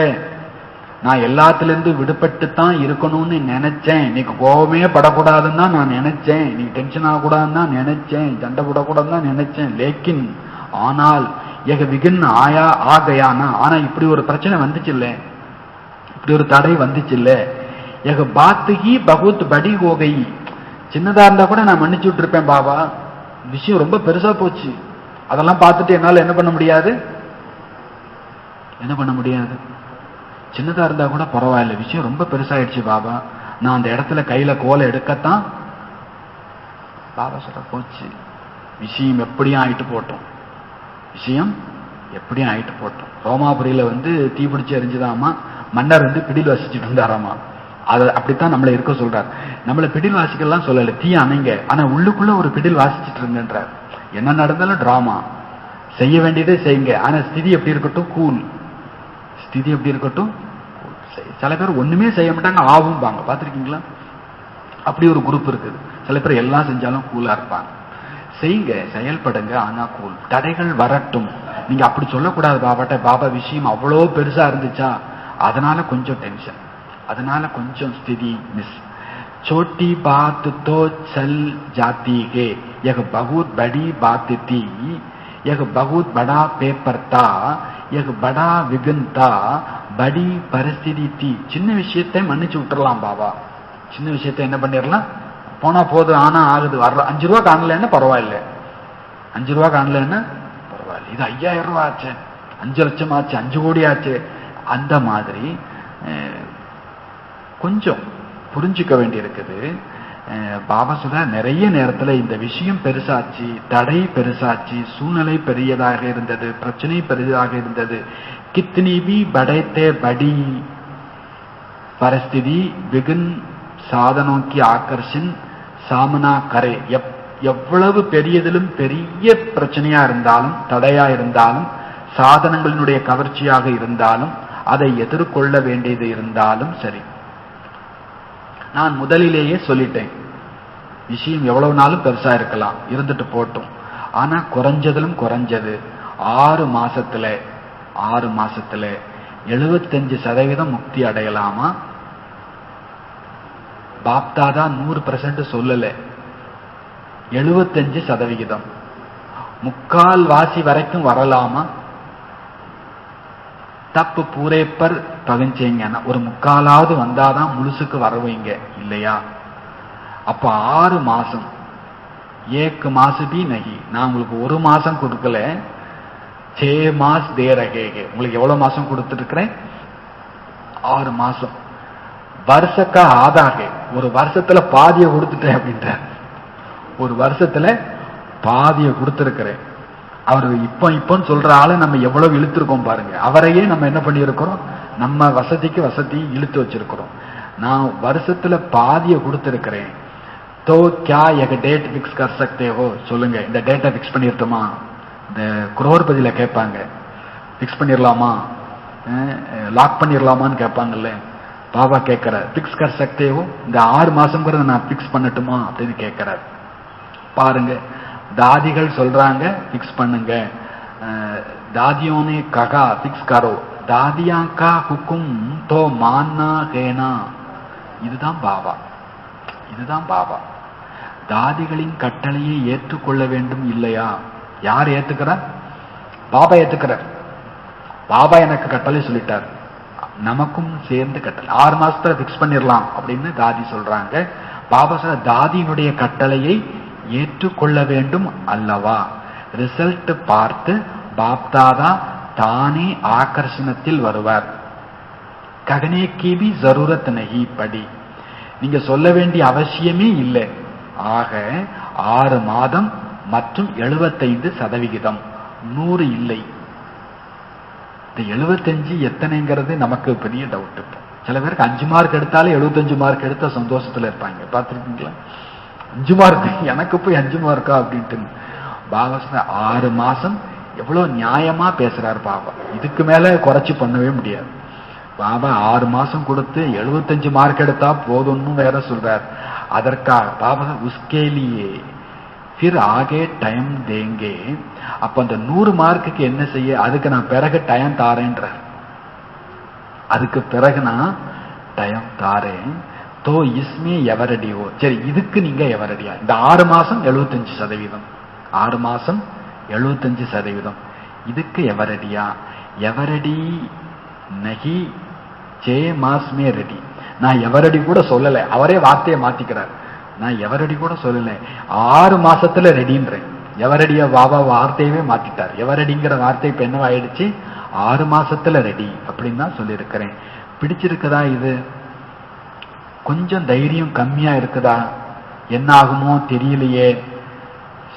நான் எல்லாத்திலிருந்து விடுபட்டு தான் இருக்கணும்னு நினைச்சேன், இன்னைக்கு கோபமே படக்கூடாதுன்னு தான் நான் நினைச்சேன், நீ டென்ஷன் ஆகக்கூடாதுன்னு தான் நினைச்சேன், சண்டை போடக்கூடாதுன்னு தான் நினைச்சேன். லேக்கின் ஆனால் எக விகின் ஆயா ஆகையானா, ஆனா இப்படி ஒரு பிரச்சனை வந்துச்சு இல்ல, இப்படி ஒரு தடை வந்துச்சு இல்ல, எக பாத்துகி பகுத் படி கோகை, சின்னதா இருந்தா கூட நான் மன்னிச்சு விட்டு இருப்பேன் பாபா, விஷயம் ரொம்ப பெருசா போச்சு, அதெல்லாம் பார்த்துட்டு என்னால என்ன பண்ண முடியாது, என்ன பண்ண முடியாது. சின்னதா இருந்தா கூட பரவாயில்ல, விஷயம் ரொம்ப பெருசாயிடுச்சு பாபா, நான் அந்த இடத்துல கையில கோலை எடுக்கத்தான். பாபா சொல்ற போச்சு, விஷயம் எப்படியும் ஆயிட்டு போட்டோம், விஷயம் எப்படியும் ஆயிட்டு போட்டோம். ரோமாபுரியில தீ பிடிச்சி எரிஞ்சுதாமா, மன்னர் பிடில் வாசிச்சுட்டு இருந்தாராமா. அதை அப்படித்தான் நம்மளை இருக்க சொல்றார். நம்மளை பிடில் வாசிக்கலாம் சொல்லல, தீ அணைங்க, ஆனா உள்ளுக்குள்ள ஒரு பிடில் வாசிச்சுட்டு இருங்கன்றார். என்ன நடந்தாலும் டிராமா, செய்ய வேண்டியதே செய்யுங்க, ஆனா ஸ்திதி எப்படி இருக்கட்டும், கூல். ஸ்திதி எப்படி இருக்கட்டும். சில பேர் ஒண்ணுமே செய்ய மாட்டாங்க, ஆகும்பாங்க, பாத்திருக்கீங்களா? அப்படி ஒரு குரூப் இருக்குது. சில பேர் எல்லாம் செஞ்சாலும் கூலா இருப்பாங்க. செய்யுங்க, செயல்படுங்க, ஆனா கூல். தடைகள் வரட்டும், நீங்க அப்படி சொல்லக்கூடாது பாபாட்ட. பாபா விஷயம் அவ்வளோ பெருசா இருந்துச்சா, அதனால கொஞ்சம் டென்ஷன், அதனால கொஞ்சம் ஸ்திதி மிஸ். छोटी बात तो चल जाती है, यह बहुत बड़ी बात थी, यह बहुत बड़ा पेपर था, यह बड़ा विघ्न था, बड़ी परिस्थिति थी. சின்ன விஷயத்தை மன்னிச்சு விட்டுறலாம் பாபா, சின்ன விஷயத்தை என்ன பண்ணிடலாம், போனா போது, ஆனா ஆகுது, வர்ற 5 ரூபா காணலன்னா பரவாயில்ல, 5 ரூபா காணலன்னா பரவாயில்ல, இது 5000 ரூபா ஆச்சு, 5 லட்சம் ஆச்சு, 5 கோடி ஆச்சு. அந்த மாதிரி கொஞ்சம் புரிஞ்சுக்க வேண்டி இருக்குது. பாபா சொல்ற நிறைய நேரத்துல இந்த விஷயம் பெருசாச்சு, தடை பெருசாச்சு, சூழ்நிலை பெரியதாக இருந்தது, பிரச்சனை பெரிதாக இருந்தது. கித்னி பி படைத்தே படி பரிஸ்திதி விகன் சாதனோக்கி ஆக்கர்ஷன் சாமனா கரே. எவ்வளவு பெரியதிலும் பெரிய பிரச்சனையா இருந்தாலும், தடையா இருந்தாலும், சாதனங்களினுடைய கவர்ச்சியாக இருந்தாலும், அதை எதிர்கொள்ள வேண்டியது இருந்தாலும் சரி, நான் முதலிலேயே சொல்லிட்டேன், விஷயம் எவ்வளவு நாளும் பெருசா இருக்கலாம், இருந்துட்டு போட்டும். ஆனா குறைஞ்சதிலும் குறைஞ்சது 6 மாசத்துல 75% முக்தி அடையலாமா? பாப்தாதா 100% சொல்லல, 75%. முக்கால் வாசி வரைக்கும் வரலாமா? தப்பு பூரே பர் பகிர்ந்தீங்கன்னா ஒரு முக்காலாவது வந்தாதான் முழுசுக்கு வரவீங்க இல்லையா? அப்ப 6 மாசம், 1 மாசம் பி நகி, நான் உங்களுக்கு 1 மாசம் கொடுக்கல, 6 மாசம் தே ரகேகே. உங்களுக்கு எவ்வளவு மாசம் கொடுத்துருக்கிறேன்? 6 மாசம். வருஷக்கா ஆதாகே, ஒரு வருஷத்துல பாதியை கொடுத்துட்டேன் அப்படின்ற, ஒரு வருஷத்துல பாதியை கொடுத்திருக்கிறேன். அவர் இப்பன்னு சொல்ற ஆளு நம்ம எவ்வளவு இழுத்திருக்கோம் பாருங்க. அவரையே நம்ம என்ன பண்ணியிருக்கிறோம், நம்ம வசதிக்கு வசதி இழுத்து வச்சிருக்கிறோம். நான் வருஷத்துல பாதியை கொடுத்திருக்கிறேன். तो क्या एक डेट फिक्स कर सकते हो? சொல்லுங்க, இந்த டேட்டை பிக்ஸ் பண்ணிருட்டோமா? இந்த குரோர்பதியில கேட்பாங்க, பிக்ஸ் பண்ணிடலாமா, லாக் பண்ணிடலாமான்னு கேட்பாங்கல்ல. பாபா கேட்கிறார், பிக்ஸ் கர் சக்தே ஹோ, இந்த 6 மாசம்ங்கிறத நான் பிக்ஸ் பண்ணட்டுமா அப்படின்னு கேட்கிறார். பாருங்க, தாதிகள் சொல்றாங்க பிக்ஸ் பண்ணுங்க, தாதியோனே ககா பிக்ஸ் கரோ, தாதியா கா ஹுக்கும் தோ மான்னா கேனா. இதுதான் பாபா, இதுதான் பாபா. தாதிகளின் கட்டளையை ஏற்றுக்கொள்ள வேண்டும் இல்லையா? யார் ஏத்துக்கிறார்? பாபா ஏத்துக்கிறார். பாபா எனக்கு கட்டளை சொல்லிட்டார், நமக்கும் சேர்ந்து கட்டளை. 6 மாசத்துல பிக்ஸ் பண்ணிடலாம் அப்படின்னு தாதி சொல்றாங்க. பாபா சொல்ற, தாதியினுடைய கட்டளையை ஏற்றுக்கொள்ள வேண்டும் அல்லவா? ரிசல்ட் பார்த்து பாப்தாதா தானே ஆகர்ஷணத்தில் வருவார். ககனே கி பி ஜரூரத் நஹி படி, நீங்க சொல்ல வேண்டிய அவசியமே இல்லை. ஆக 6 மாதம் மற்றும் 75%, 100 இல்லை. இந்த 75 எத்தனைங்கிறது நமக்கு பெரிய டவுட். சில பேருக்கு 5 மார்க் எடுத்தாலே 75 மார்க் எடுத்த சந்தோஷத்துல இருப்பாங்க, பார்த்துருக்கீங்களா? 5 மார்க், எனக்கு போய் 5 மார்க்கா அப்படின்ட்டு. பாபா 6 மாசம் எவ்வளவு நியாயமா பேசுறாரு பாபா. இதுக்கு மேல குறைச்சு பண்ணவே முடியாது. பாபா 6 மாசம் கொடுத்து 75 மார்க் எடுத்தா போதும்னு வேற சொல்றார். அதற்காக பாபா உஸ்கேலியே फिर आगे டைம் தேங்கே. அப்ப அந்த 100 மார்க்குக்கு என்ன செய்ய, அதுக்கு நான் பிறகு டைம் தாரேன்ற, அதுக்கு பிறகு நான் டைம் தாரேன். தோ இஸ்மே எவரடியோ, சரி இதுக்கு நீங்க எவரடியா? இந்த 6 மாசம் 75%, 6 மாசம் 75%, இதுக்கு எவரடியா? எவரடி நகி 6 மாசமே ரெடி. நான் எவரடி கூட சொல்லல, அவரே வார்த்தையை மாத்திக்கிறார். நான் எவரடி கூட சொல்லல, 6 மாசத்துல ரெடின்றேன். எவரடிய பாபா வார்த்தையவே மாத்திட்டார். எவரடிங்கிற வார்த்தை இப்ப என்ன ஆயிடுச்சு, 6 மாசத்துல ரெடி அப்படின்னு தான் சொல்லி இருக்கிறேன். பிடிச்சிருக்குதா? இது கொஞ்சம் தைரியம் கம்மியா இருக்குதா? என்ன ஆகுமோ தெரியலையே.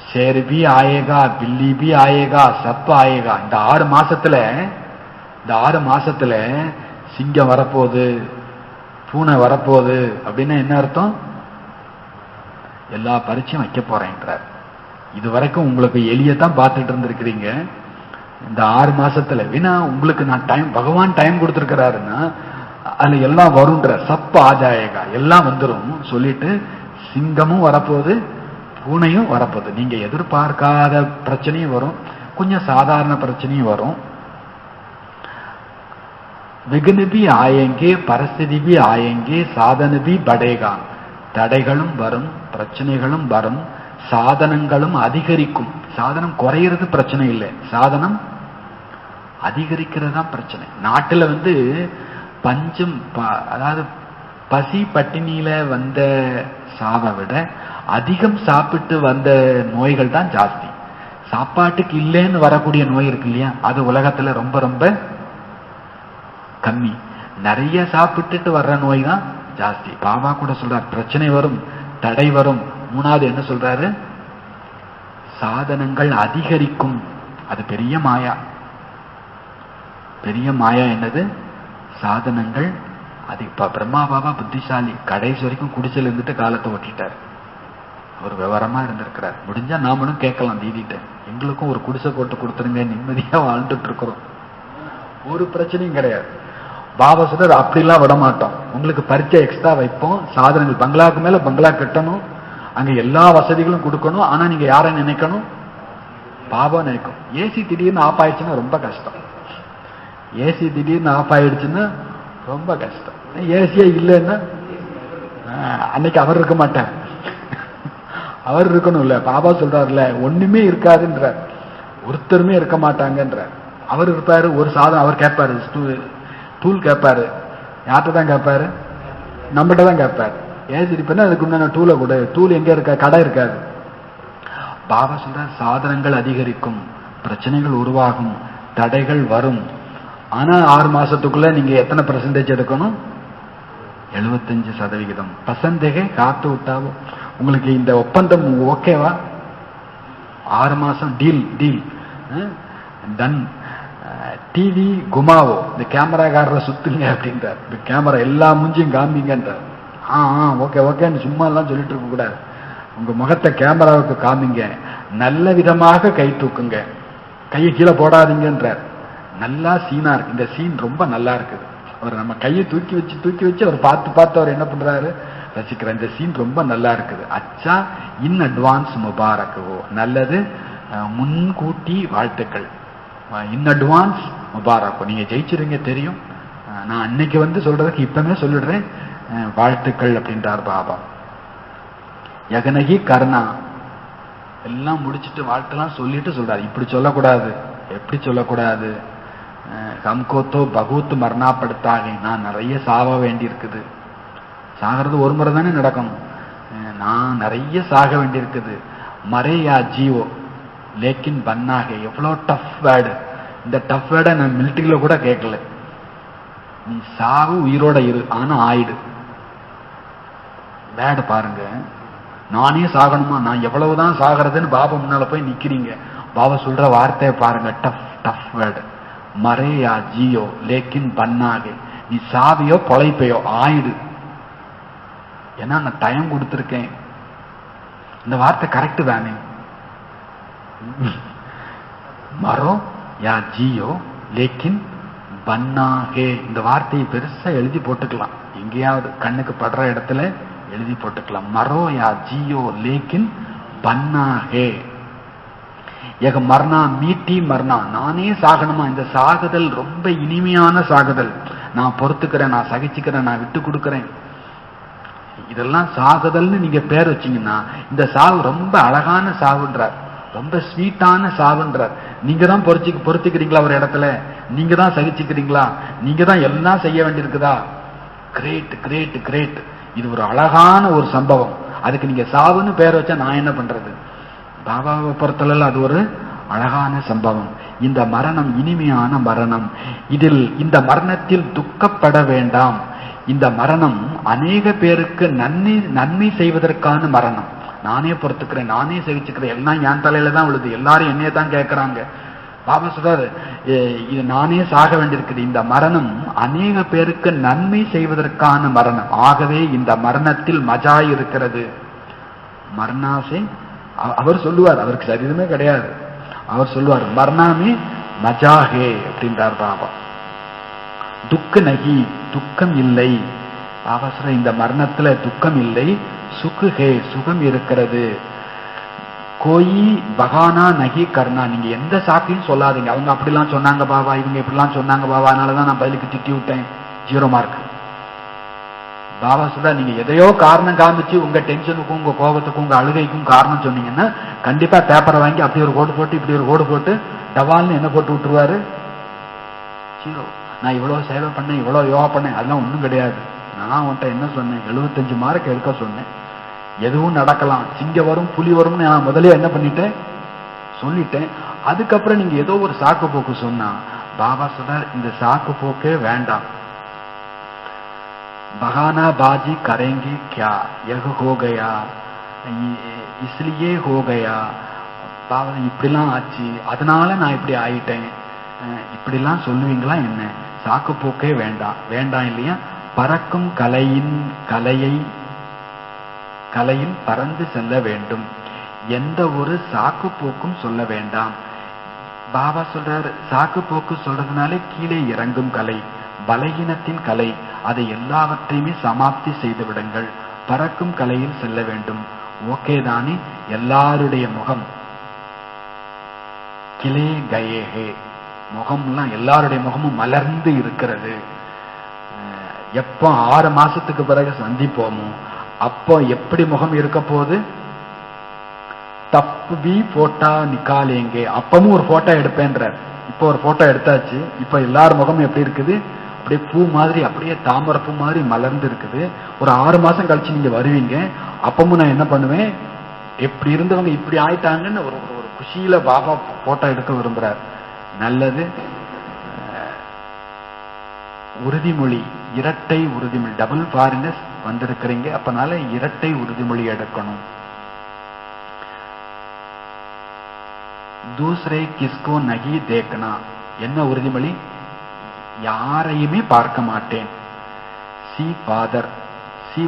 ஷேர் பி ஆயேகா, பில்லி பி ஆயேகா, சப் ஆயேகா. இந்த 6 மாசத்துல சிங்கம் வரப்போகுது, பூனை வரப்போகுது அப்படின்னா என்ன அர்த்தம்? எல்லா பரீட்சையும் வைக்க போறேன்றார். இது வரைக்கும் உங்களுக்கு எலியத்தான் பார்த்துட்டு இருந்திருக்கிறீங்க. இந்த 6 மாசத்துல வினா உங்களுக்கு நான் டைம், பகவான் டைம் கொடுத்திருக்கிறாருன்னா அதுல எல்லாம் வரும்ன்ற, சப்ப ஆஜாயகா, எல்லாம் வந்துடும் சொல்லிட்டு, சிங்கமும் வரப்போகுது, பூனையும் வரப்போகுது. நீங்க எதிர்பார்க்காத பிரச்சனையும் வரும், கொஞ்சம் சாதாரண பிரச்சனையும் வரும். விக்ன பி ஆயேங்கே, பரிஸ்திதி பி ஆயேங்கே, சாதன பி படேகா. தடைகளும் வரும், பிரச்சனைகளும் வரும், சாதனங்களும் அதிகரிக்கும். சாதனம் குறையிறது பிரச்சனை இல்லை, சாதனம் அதிகரிக்கிறது தான் பிரச்சனை. நாட்டுல பஞ்சம், அதாவது பசி பட்டினியில வந்த சாவை விட அதிகம் சாப்பிட்டு வந்த நோய்கள் தான் ஜாஸ்தி. சாப்பாட்டுக்கு இல்லைன்னு வரக்கூடிய நோய் இருக்கு இல்லையா, அது உலகத்துல ரொம்ப ரொம்ப கம்மி. நிறைய சாப்பிட்டுட்டு வர்ற நோய் தான் ஜாஸ்தி. பாபா கூட சொல்றார், பிரச்சனை வரும், தடை வரும். 3வது என்ன சொல்றாரு, சாதனங்கள் அதிகரிக்கும். அது பெரிய மாயா. பெரிய மாயா என்னது? சாதனங்கள். அது இப்ப பிரம்மா பாபா புத்திசாலி, கடைசி வரைக்கும் குடிசையில் இருந்துட்டு காலத்தை ஓட்டிட்டார். அவர் விவரமா இருந்திருக்கிறார். முடிஞ்சா நாமளும் கேட்கலாம் தீதிட்ட, எங்களுக்கும் ஒரு குடிசை போட்டு கொடுத்துருங்க, நிம்மதியா வாழ்ந்துட்டு இருக்கிறோம், ஒரு பிரச்சனையும் கிடையாது. பாபா சொல்றார் அப்படிலாம் விட மாட்டோம், உங்களுக்கு பரீட்சை எக்ஸ்ட்ரா வைப்போம், சாதனங்கள் பங்களாக்கு மேல பங்களா கட்டணும், அங்க எல்லா வசதிகளும் கொடுக்கணும், ஆனா நீங்க யாரை நினைக்கணும்? பாபா நினைக்கும். ஏசி திடீர்னு ஆஃப் ஆயிடுச்சுன்னா ரொம்ப கஷ்டம். ஏசி திடீர்னு ஆஃப் ஆயிடுச்சுன்னா ரொம்ப கஷ்டம். ஏசியே இல்லைன்னா அன்னைக்கு அவர் இருக்க மாட்டார், அவர் இருக்கணும் இல்ல. பாபா சொல்றாருல ஒண்ணுமே இருக்காதுன்றார், ஒருத்தருமே இருக்க மாட்டாங்கன்ற. அவர் இருப்பாரு, ஒரு சாதம் அவர் கேட்பாரு, டூல் கேட்பாரு. யார்கிட்ட தான் கேட்பாரு? நம்மகிட்ட தான் கேட்பாரு. ஏசி இருப்பேன்னா அதுக்கு உண்டான டூலை கூட, டூல் எங்க இருக்கா? கடை இருக்காது. பாபா சொல்றார் சாதனங்கள் அதிகரிக்கும், பிரச்சனைகள் உருவாகும், தடைகள் வரும். ஆனா 6 மாசத்துக்குள்ள நீங்க எத்தனை % எடுக்கணும்? 75%. பசந்தகை காத்து விட்டாவோ. உங்களுக்கு இந்த ஒப்பந்தம் ஓகேவா? 6 மாசம் டீல் டீல் டன். டிவி குமாவோ, இந்த கேமராக்காரரை சுத்துங்க அப்படின்றார். இந்த கேமரா எல்லா மூஞ்சியும் காமிங்கன்றார். ஓகே ஓகேன்னு சும்மா எல்லாம் சொல்லிட்டு இருக்க கூடாது. உங்க முகத்தை கேமராவுக்கு காமிங்க, நல்ல விதமாக கை தூக்குங்க, கையை கீழே போடாதீங்கன்றார். நல்லா சீனா இருக்கு, இந்த சீன் ரொம்ப நல்லா இருக்குது. அவர் நம்ம கையை தூக்கி வச்சு அவர் பார்த்து அவர் என்ன பண்றாரு? ரசிக்கிற இந்த சீன் ரொம்ப நல்லா இருக்குது. அச்சா இன் அட்வான்ஸ் முபாரக்கோ, நல்லது, முன்கூட்டி வாழ்த்துக்கள், இன் அட்வான்ஸ் முபாரக்கோ, நீங்க ஜெயிச்சிருங்க தெரியும். நான் அன்னைக்கு வந்து சொல்றதுக்கு இப்பமே சொல்லிடுறேன், வாழ்த்துக்கள் அப்படின்றார் பாபா. யகனகி கர்ணா எல்லாம் முடிச்சுட்டு வாழ்த்தெல்லாம் சொல்லிட்டு சொல்றாரு. இப்படி சொல்லக்கூடாது, எப்படி சொல்லக்கூடாது? ஹம்கோத்தோ பகூத் மரணாப்படுத்தாக, நான் நிறைய சாக வேண்டி இருக்குது. சாகிறது ஒரு முறை தானே நடக்கணும், நான் நிறைய சாக வேண்டி இருக்குது. மரேயா ஜீவோ லேக்கின் பன்னாக, எவ்வளோ டஃப் வேர்டு. இந்த டஃப் வேர்டை நான் மிலிட்டரியில கூட கேட்கல. நீ சாவு, உயிரோட இரு, ஆனா ஆயிடு. வேர்டு பாருங்க, நானே சாகணுமா, நான் எவ்வளவுதான் சாகிறதுன்னு பாபா முன்னால போய் நிக்கிறீங்க. பாபா சொல்ற வார்த்தையை பாருங்க, டஃப் டஃப் வேர்டு. மரேயா ஜியோ லேக்கின் பன்னாகே, நீ சாவியோ பொழைப்பையோ ஆயிடு, ஏன்னா நான் டைம் கொடுத்துருக்கேன். இந்த வார்த்தை கரெக்ட் தானே? மரோ யா ஜியோ லேக்கின் பன்னாகே, இந்த வார்த்தையை பெருசா எழுதி போட்டுக்கலாம், எங்கேயாவது கண்ணுக்கு படுற இடத்துல எழுதி போட்டுக்கலாம். மரோ யா ஜியோ லேக்கின் பன்னாகே. ஏக மரணா மீட்டி மரணா, நானே சாகணுமா? இந்த சாகுதல் ரொம்ப இனிமையான சாகுதல், நான் பொறுத்துக்கிறேன், நான் சகிச்சுக்கிறேன், நான் விட்டு கொடுக்கிறேன். இதெல்லாம் சாகுதல்னு நீங்க பேர் வச்சீங்கன்னா, இந்த சாவு ரொம்ப அழகான சாவுன்றார், ரொம்ப ஸ்வீட்டான சாவுன்றார். நீங்க தான் பொறுத்துக்கிறீங்களா ஒரு இடத்துல? நீங்க தான் சகிச்சுக்கிறீங்களா? நீங்க தான் எல்லாம் செய்ய வேண்டியிருக்குதா? Great great great. இது ஒரு அழகான ஒரு சம்பவம். அதுக்கு நீங்க சாவுன்னு பேர் வச்சா நான் என்ன பண்றது? பாபாவை பொறுத்தல அது ஒரு அழகான சம்பவம். இந்த மரணம் இனிமையான மரணம். இதில் இந்த மரணத்தில் துக்கப்பட வேண்டாம். இந்த மரணம் அநேக பேருக்கு நன்மை செய்வதற்கான மரணம். நானே பொறுத்துக்கிறேன், நானே சகிச்சுக்கிறேன், எல்லாம் என் தலையில தான் விழுது, எல்லாரும் என்னைய தான் கேட்கிறாங்க. பாபா சொல்றாரு, இது நானே சாக வேண்டியிருக்குது. இந்த மரணம் அநேக பேருக்கு நன்மை செய்வதற்கான மரணம். ஆகவே இந்த மரணத்தில் மஜா இருக்கிறது. மரணாசே அவர் சொல்லுவார், அவருக்கு சரீரமே கிடையாது, அவர் சொல்லுவார் மரணாமே மஜாஹே அப்படின்றார் பாபா. துக்க நகி, துக்கம் இல்லை. பாபா சொல்ற இந்த மரணத்துல துக்கம் இல்லை, சுகுஹே, சுகம் இருக்கிறது. கோயி பகானா நகி கர்ணா, நீங்க எந்த சாக்கையும் சொல்லாதீங்க. அவங்க அப்படிலாம் சொன்னாங்க பாபா, இவங்க இப்படிலாம் சொன்னாங்க பாபா, அதனாலதான் நான் பதிலுக்கு திட்டி விட்டேன், 0 மார்க். பாபா சொல்ற நீங்க எதையோ காரணம் காமிச்சு உங்க டென்ஷனுக்கும் உங்க கோபத்துக்கும் உங்க அழுகைக்கும் காரணம் சொன்னீங்கன்னா கண்டிப்பா பேப்பரை வாங்கி அப்படி ஒரு கோடு போட்டு இப்படி ஒரு கோடு போட்டு டவால்னு என்ன போட்டு விட்டுருவாரு? 0. நான் இவ்வளவு சேவை பண்ணேன், இவ்வளவு யோகா பண்ணேன், அதெல்லாம் ஒண்ணும் கிடையாது. நான் உன்ட்ட என்ன சொன்னேன்? 75 மார்க் எடுக்க சொன்னேன். எதுவும் நடக்கலாம், சிங்க வரும் புலி வரும்னு நான் முதலே என்ன பண்ணிட்டேன்? சொல்லிட்டேன். அதுக்கப்புறம் நீங்க ஏதோ ஒரு சாக்கு போக்கு சொன்னா பாபா சொல்றார் இந்த சாக்கு போக்கே வேண்டாம். बहाना बाजी करेंगे क्या, यह हो गया इसलिए हो गया. பாபா இப்படிலாம் ஆச்சு, அதனால நான் இப்படி ஆயிட்டேன், இப்படிலாம் சொல்லுவீங்களா என்ன? சாக்கு போக்கே வேண்டாம். வேண்டாம் இல்லையா? பறக்கும் கலையில் பறந்து செல்ல வேண்டும். எந்த ஒரு சாக்கு போக்கும் சொல்ல வேண்டாம். பாபா சொல்றாரு சாக்கு போக்கு சொல்றதுனாலே கீழே இறங்கும் கலை, பலகீனத்தின் கலை, அதை எல்லாவற்றையுமே சமாப்தி செய்து விடுங்கள். பறக்கும் கலையில் செல்ல வேண்டும். ஓகே தானே? எல்லாருடைய முகம் கிளே கயேகே, முகம்லாம் எல்லாருடைய முகமும் மலர்ந்து இருக்கிறது. எப்போ 6 மாசத்துக்கு பிறகு சந்திப்போமோ அப்போ எப்படி முகம் இருக்க போது? தப்பு பி போட்டா நிக்காலேங்க, அப்பவும் ஒரு போட்டோ எடுப்பேன்றார். இப்போ ஒரு போட்டோ எடுத்தாச்சு. இப்ப எல்லார் முகமும் எப்படி இருக்குது? அப்படியே பூ மாதிரி, அப்படியே தாமரை பூ மாதிரி மலர்ந்து இருக்குது. ஒரு 6 மாசம் கழிச்சு நீங்க வருவீங்க. அப்பவும் நான் என்ன பண்ணுவேன், எப்படி இருந்தவங்க இப்படி ஆயிட்டாங்கன்னு ஒரு ஒரு குஷியில பாபா போட்டோ எடுக்க விரும்புறார். நல்லது. உறுதிமொழி, இரட்டை உறுதிமொழி, டபுள் ஃபாரினஸ் வந்திருக்கிறீங்க. அப்பனால இரட்டை உறுதிமொழி எடுக்கணும். दूसरे किसको नहीं देखना, என்ன உறுதிமொழி? யாரையுமே பார்க்க மாட்டேன். C father, C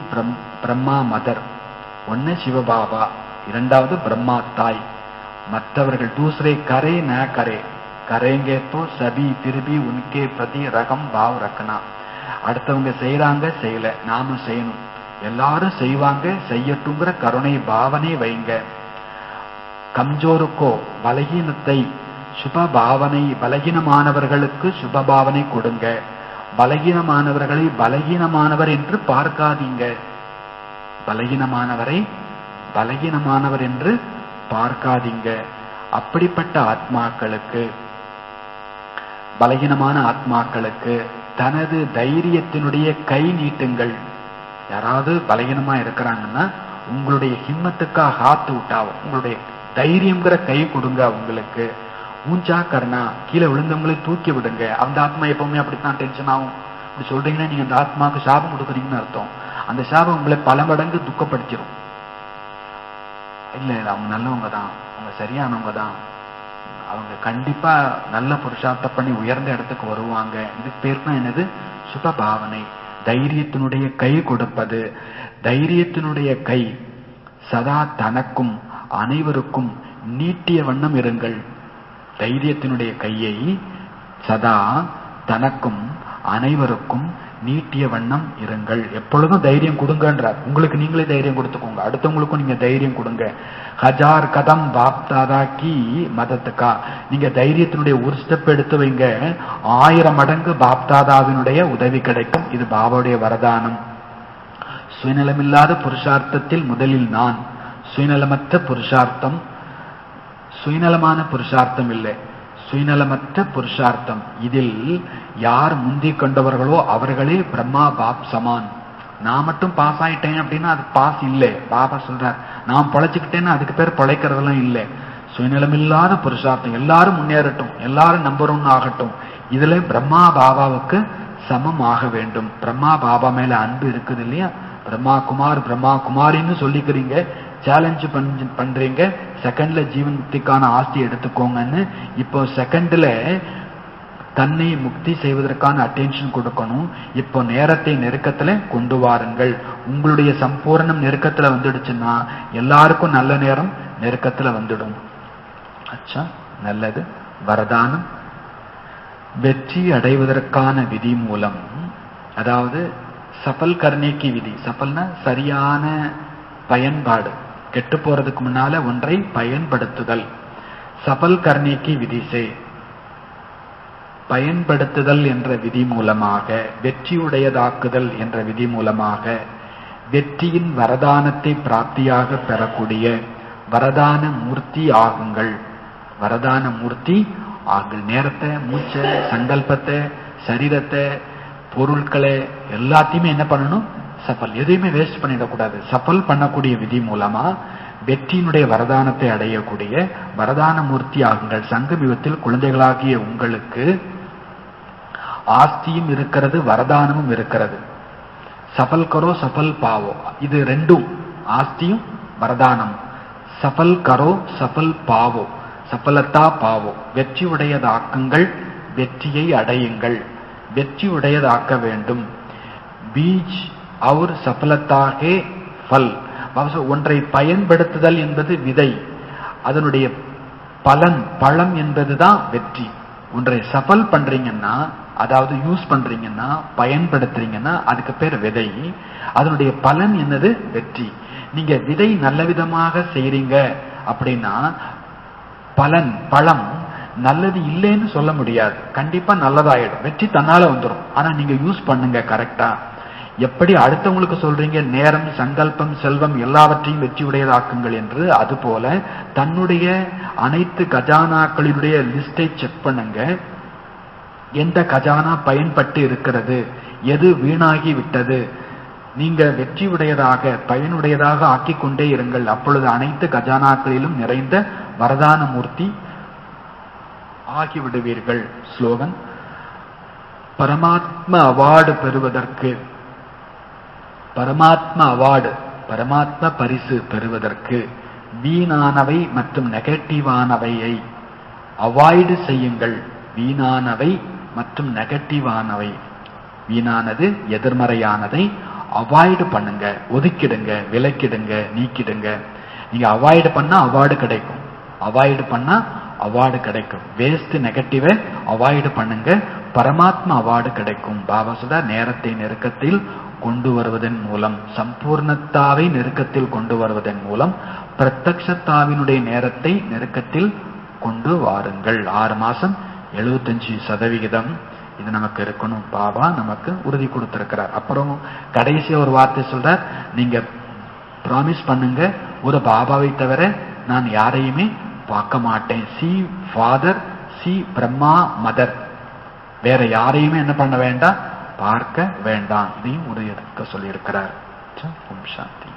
Brahma mother, ஒன்னு சிவபாபா, இரண்டாவது பிரம்மா தாய். மற்றவர்கள் दूसरे करे न करे, करेंगे तो सभी फिर भी उनके प्रति रकम भाव रखना. அடுத்தவங்க செய்யறாங்க, செய்யல, நாம செய்யணும். எல்லாரும் செய்வாங்க, செய்யட்டுங்கிற கருணை பாவனை வைங்க. கம்ஜோருக்கோ பலகீனத்தை சுப பாவனை, பலகீனமானவர்களுக்கு சுப பாவனை கொடுங்க. பலகீனமானவர்களை பலகீனமானவர் என்று பார்க்காதீங்க. பலகீனமானவரை பலகீனமானவர் என்று பார்க்காதீங்க. அப்படிப்பட்ட ஆத்மாக்களுக்கு, பலகீனமான ஆத்மாக்களுக்கு தனது தைரியத்தினுடைய கை நீட்டுங்கள். யாராவது பலகீனமா இருக்கிறாங்கன்னா உங்களுடைய ஹிம்மத்துக்காக ஹாத்து விட்டாவோ, உங்களுடைய தைரியம்ங்கிற கை கொடுங்க அவங்களுக்கு. ஊஞ்சா கர்ணா, கீழே விழுந்தவங்களை தூக்கி விடுங்க. அந்த ஆத்மா எப்பவுமே அப்படித்தான் டென்ஷன் ஆகும். அப்படி சொல்றீங்கன்னா நீங்க அந்த ஆத்மாவுக்கு சாபம் கொடுக்குறீங்கன்னு அர்த்தம். அந்த சாபம் உங்களை பல மடங்கு துக்கப்படுத்திடும். இல்ல அவங்க நல்லவங்க தான், அவங்க சரியானவங்க தான், அவங்க கண்டிப்பா நல்ல புருஷார்த்தம் பண்ணி உயர்ந்த இடத்துக்கு வருவாங்க. இது பேர் தான் என்னது? சுப பாவனை. தைரியத்தினுடைய கை கொடுப்பது. தைரியத்தினுடைய கை சதா தனக்கும் அனைவருக்கும் நீட்டிய வண்ணம் இருங்கள். தைரியத்தினுடைய கையை சதா தனக்கும் அனைவருக்கும் நீட்டிய வண்ணம் இருங்கள். எப்பொழுதும் தைரியம் கொடுங்கன்றார். உங்களுக்கு நீங்களே தைரியம் கொடுத்துக்கோங்க, அடுத்தவங்களுக்கும் நீங்க தைரியம் கொடுங்க. ஹஜார் கதம் பாப்தாதா கி மதத்துக்கா, நீங்க தைரியத்தினுடைய ஒரு ஸ்டெப் எடுத்து வைங்க, 1000 மடங்கு பாப்தாதாவினுடைய உதவி கிடைக்கும். இது பாபாவுடைய வரதானம். சுயநலமில்லாத புருஷார்த்தத்தில் முதலில் நான், சுயநலமற்ற புருஷார்த்தம், சுயநலமான புருஷார்த்தம் இல்லை, சுயநலமற்ற புருஷார்த்தம். இதில் யார் முந்திக் கொண்டவர்களோ அவர்களே பிரம்மா பாப் சமான். நான் மட்டும் பாஸ் ஆயிட்டேன் அப்படின்னா அது பாஸ் இல்லை. பாபா சொல்றார், நான் பொழைச்சுக்கிட்டேன்னா அதுக்கு பேர் பொழைக்கிறதெல்லாம் இல்லை. சுயநலமில்லாத புருஷார்த்தம், எல்லாரும் முன்னேறட்டும், எல்லாரும் நம்பர் 1 ஆகட்டும். இதுல பிரம்மா பாபாவுக்கு சமம் ஆக வேண்டும். பிரம்மா பாபா மேல அன்பு இருக்குது இல்லையா? பிரம்மா குமார் பிரம்மா குமாரின்னு சொல்லிக்கிறீங்க, சேலஞ்சு பண்றீங்க. செகண்ட்ல ஜீவன்முக்திக்கான ஆஸ்தி எடுத்துக்கோங்கன்னு. இப்போ செகண்ட்ல தன்னை முக்தி செய்வதற்கான அட்டென்ஷன் கொடுக்கணும். இப்போ நேரத்தை நெருக்கத்துல கொண்டு வாருங்கள். உங்களுடைய சம்பூர்ணம் நெருக்கத்துல வந்துடுச்சுன்னா எல்லாருக்கும் நல்ல நேரம் நெருக்கத்துல வந்துடும். அச்சா, நல்லது. வரதானம், வெற்றி அடைவதற்கான விதி மூலம், அதாவது சஃபல் கர்னேக்கி விதி. சஃபல்னா சரியான பயன்பாடு, கெட்டு போறதுக்கு முன்னால ஒன்றை பயன்படுத்துதல். சஃபல் கர்னேக்கி விதி சே, பயன்படுத்துதல் என்ற விதி மூலமாக, வெற்றியுடையதாக்குதல் என்ற விதி மூலமாக வெற்றியின் வரதானத்தை பிராப்தியாக பெறக்கூடிய வரதான மூர்த்தி ஆகுங்கள். வரதான மூர்த்தி ஆகுங்கள். நேரத்தை, மூச்சை, சங்கல்பத்தை, சரீரத்தை, பொருட்களை எல்லாத்தையுமே என்ன பண்ணணும்? சஃபல். எதையுமே வேஸ்ட் பண்ணிடக்கூடாது. சஃபல் பண்ணக்கூடிய விதி மூலமா வெற்றியினுடைய வரதானத்தை அடையக்கூடிய வரதான மூர்த்தி ஆகுங்கள். சங்கமிகத்தில் குழந்தைகளாகிய உங்களுக்கு ஆஸ்தியும் இருக்கிறது, வரதானமும் இருக்கிறது. சஃபல் கரோ சஃபல் பாவோ, இது ரெண்டும், ஆஸ்தியும் வரதானம். சஃபல் கரோ சஃபல் பாவோ, சஃபலத்தா பாவோ, வெற்றி உடையதாக்குங்கள், வெற்றியை அடையுங்கள். வெற்றி உடையதாக்க வேண்டும். பீஜ் और सफलता के फल, ஒன்றை பயன்படுத்துதல் என்பது விதை, அதனுடைய பலன் பழம் என்பதுதான் வெற்றி. ஒன்றை சஃபல் பண்றீங்கன்னா அதாவது யூஸ் பண்றீங்கன்னா, பயன்படுத்துறீங்கன்னா அதுக்கு பேர் விதை. அதனுடைய பலன் என்னது? வெற்றி. நீங்க விதை நல்ல விதமாக செய்றீங்க அப்படின்னா பலன், பழம் நல்லது இல்லைன்னு சொல்ல முடியாது. கண்டிப்பா நல்லதாயிடும், வெற்றி தன்னால வந்துடும். ஆனா நீங்க யூஸ் பண்ணுங்க கரெக்டா. எப்படி அடுத்தவங்களுக்கு சொல்றீங்க நேரம், சங்கல்பம், செல்வம் எல்லாவற்றையும் வெற்றி உடையதாக்குங்கள் என்று, அதுபோல தன்னுடைய அனைத்து கஜானாக்களினுடைய லிஸ்டை செக் பண்ணுங்க. எந்த கஜானா பயன்பட்டு இருக்கிறது, எது வீணாகி விட்டது, நீங்க வெற்றி உடையதாக பயனுடையதாக ஆக்கிக் கொண்டே இருங்கள். அப்பொழுது அனைத்து கஜானாக்களிலும் நிறைந்த வரதான மூர்த்தி ஆகிவிடுவீர்கள். ஸ்லோகன்: பரமாத்ம அவார்டு பெறுவதற்கு, பரமாத்ம அவார்டு, பரமாத்ம பரிசு பெறுவதற்கு வீணானவை மற்றும் நெகட்டிவானவையை அவாய்டு செய்யுங்கள். வீணானவை மற்றும் நெகட்டிவானவை, வீணானது எதிர்மறையானதை அவாய்டு பண்ணுங்க, ஒதுக்கிடுங்க, விலக்கிடுங்க, நீக்கிடுங்க. நீங்க அவாய்டு பண்ணா அவார்டு கிடைக்கும், அவாய்டு பண்ணா அவார்டு கிடைக்கும். வேஸ்ட் நெகட்டிவை அவாய்டு பண்ணுங்க, பரமாத்மா அவார்டு கிடைக்கும். பாபா சொல்ற நேரத்தை நெருக்கத்தில் கொண்டு வருவதன் மூலம், சம்பூர்ணத்தாவை நெருக்கத்தில் கொண்டு வருவதன் மூலம் பிரத்யக்ஷத்தாவினுடைய நேரத்தை நெருக்கத்தில் கொண்டு வாருங்கள். 6 மாசம் 75% இது நமக்கு இருக்கணும். பாபா நமக்கு உறுதி கொடுத்திருக்கிறார். அப்புறம் கடைசியா ஒரு வார்த்தை சொல்றார், நீங்க ப்ராமிஸ் பண்ணுங்க, ஒரு பாபாவை தவிர நான் யாரையுமே பார்க்க மாட்டேன். C father, C Brahma mother, வேற யாரையுமே என்ன பண்ண வேண்டாம், பார்க்க வேண்டாம். இதையும் உறுதி எடுக்க சொல்லி இருக்கிறார். ஓம் சாந்தி.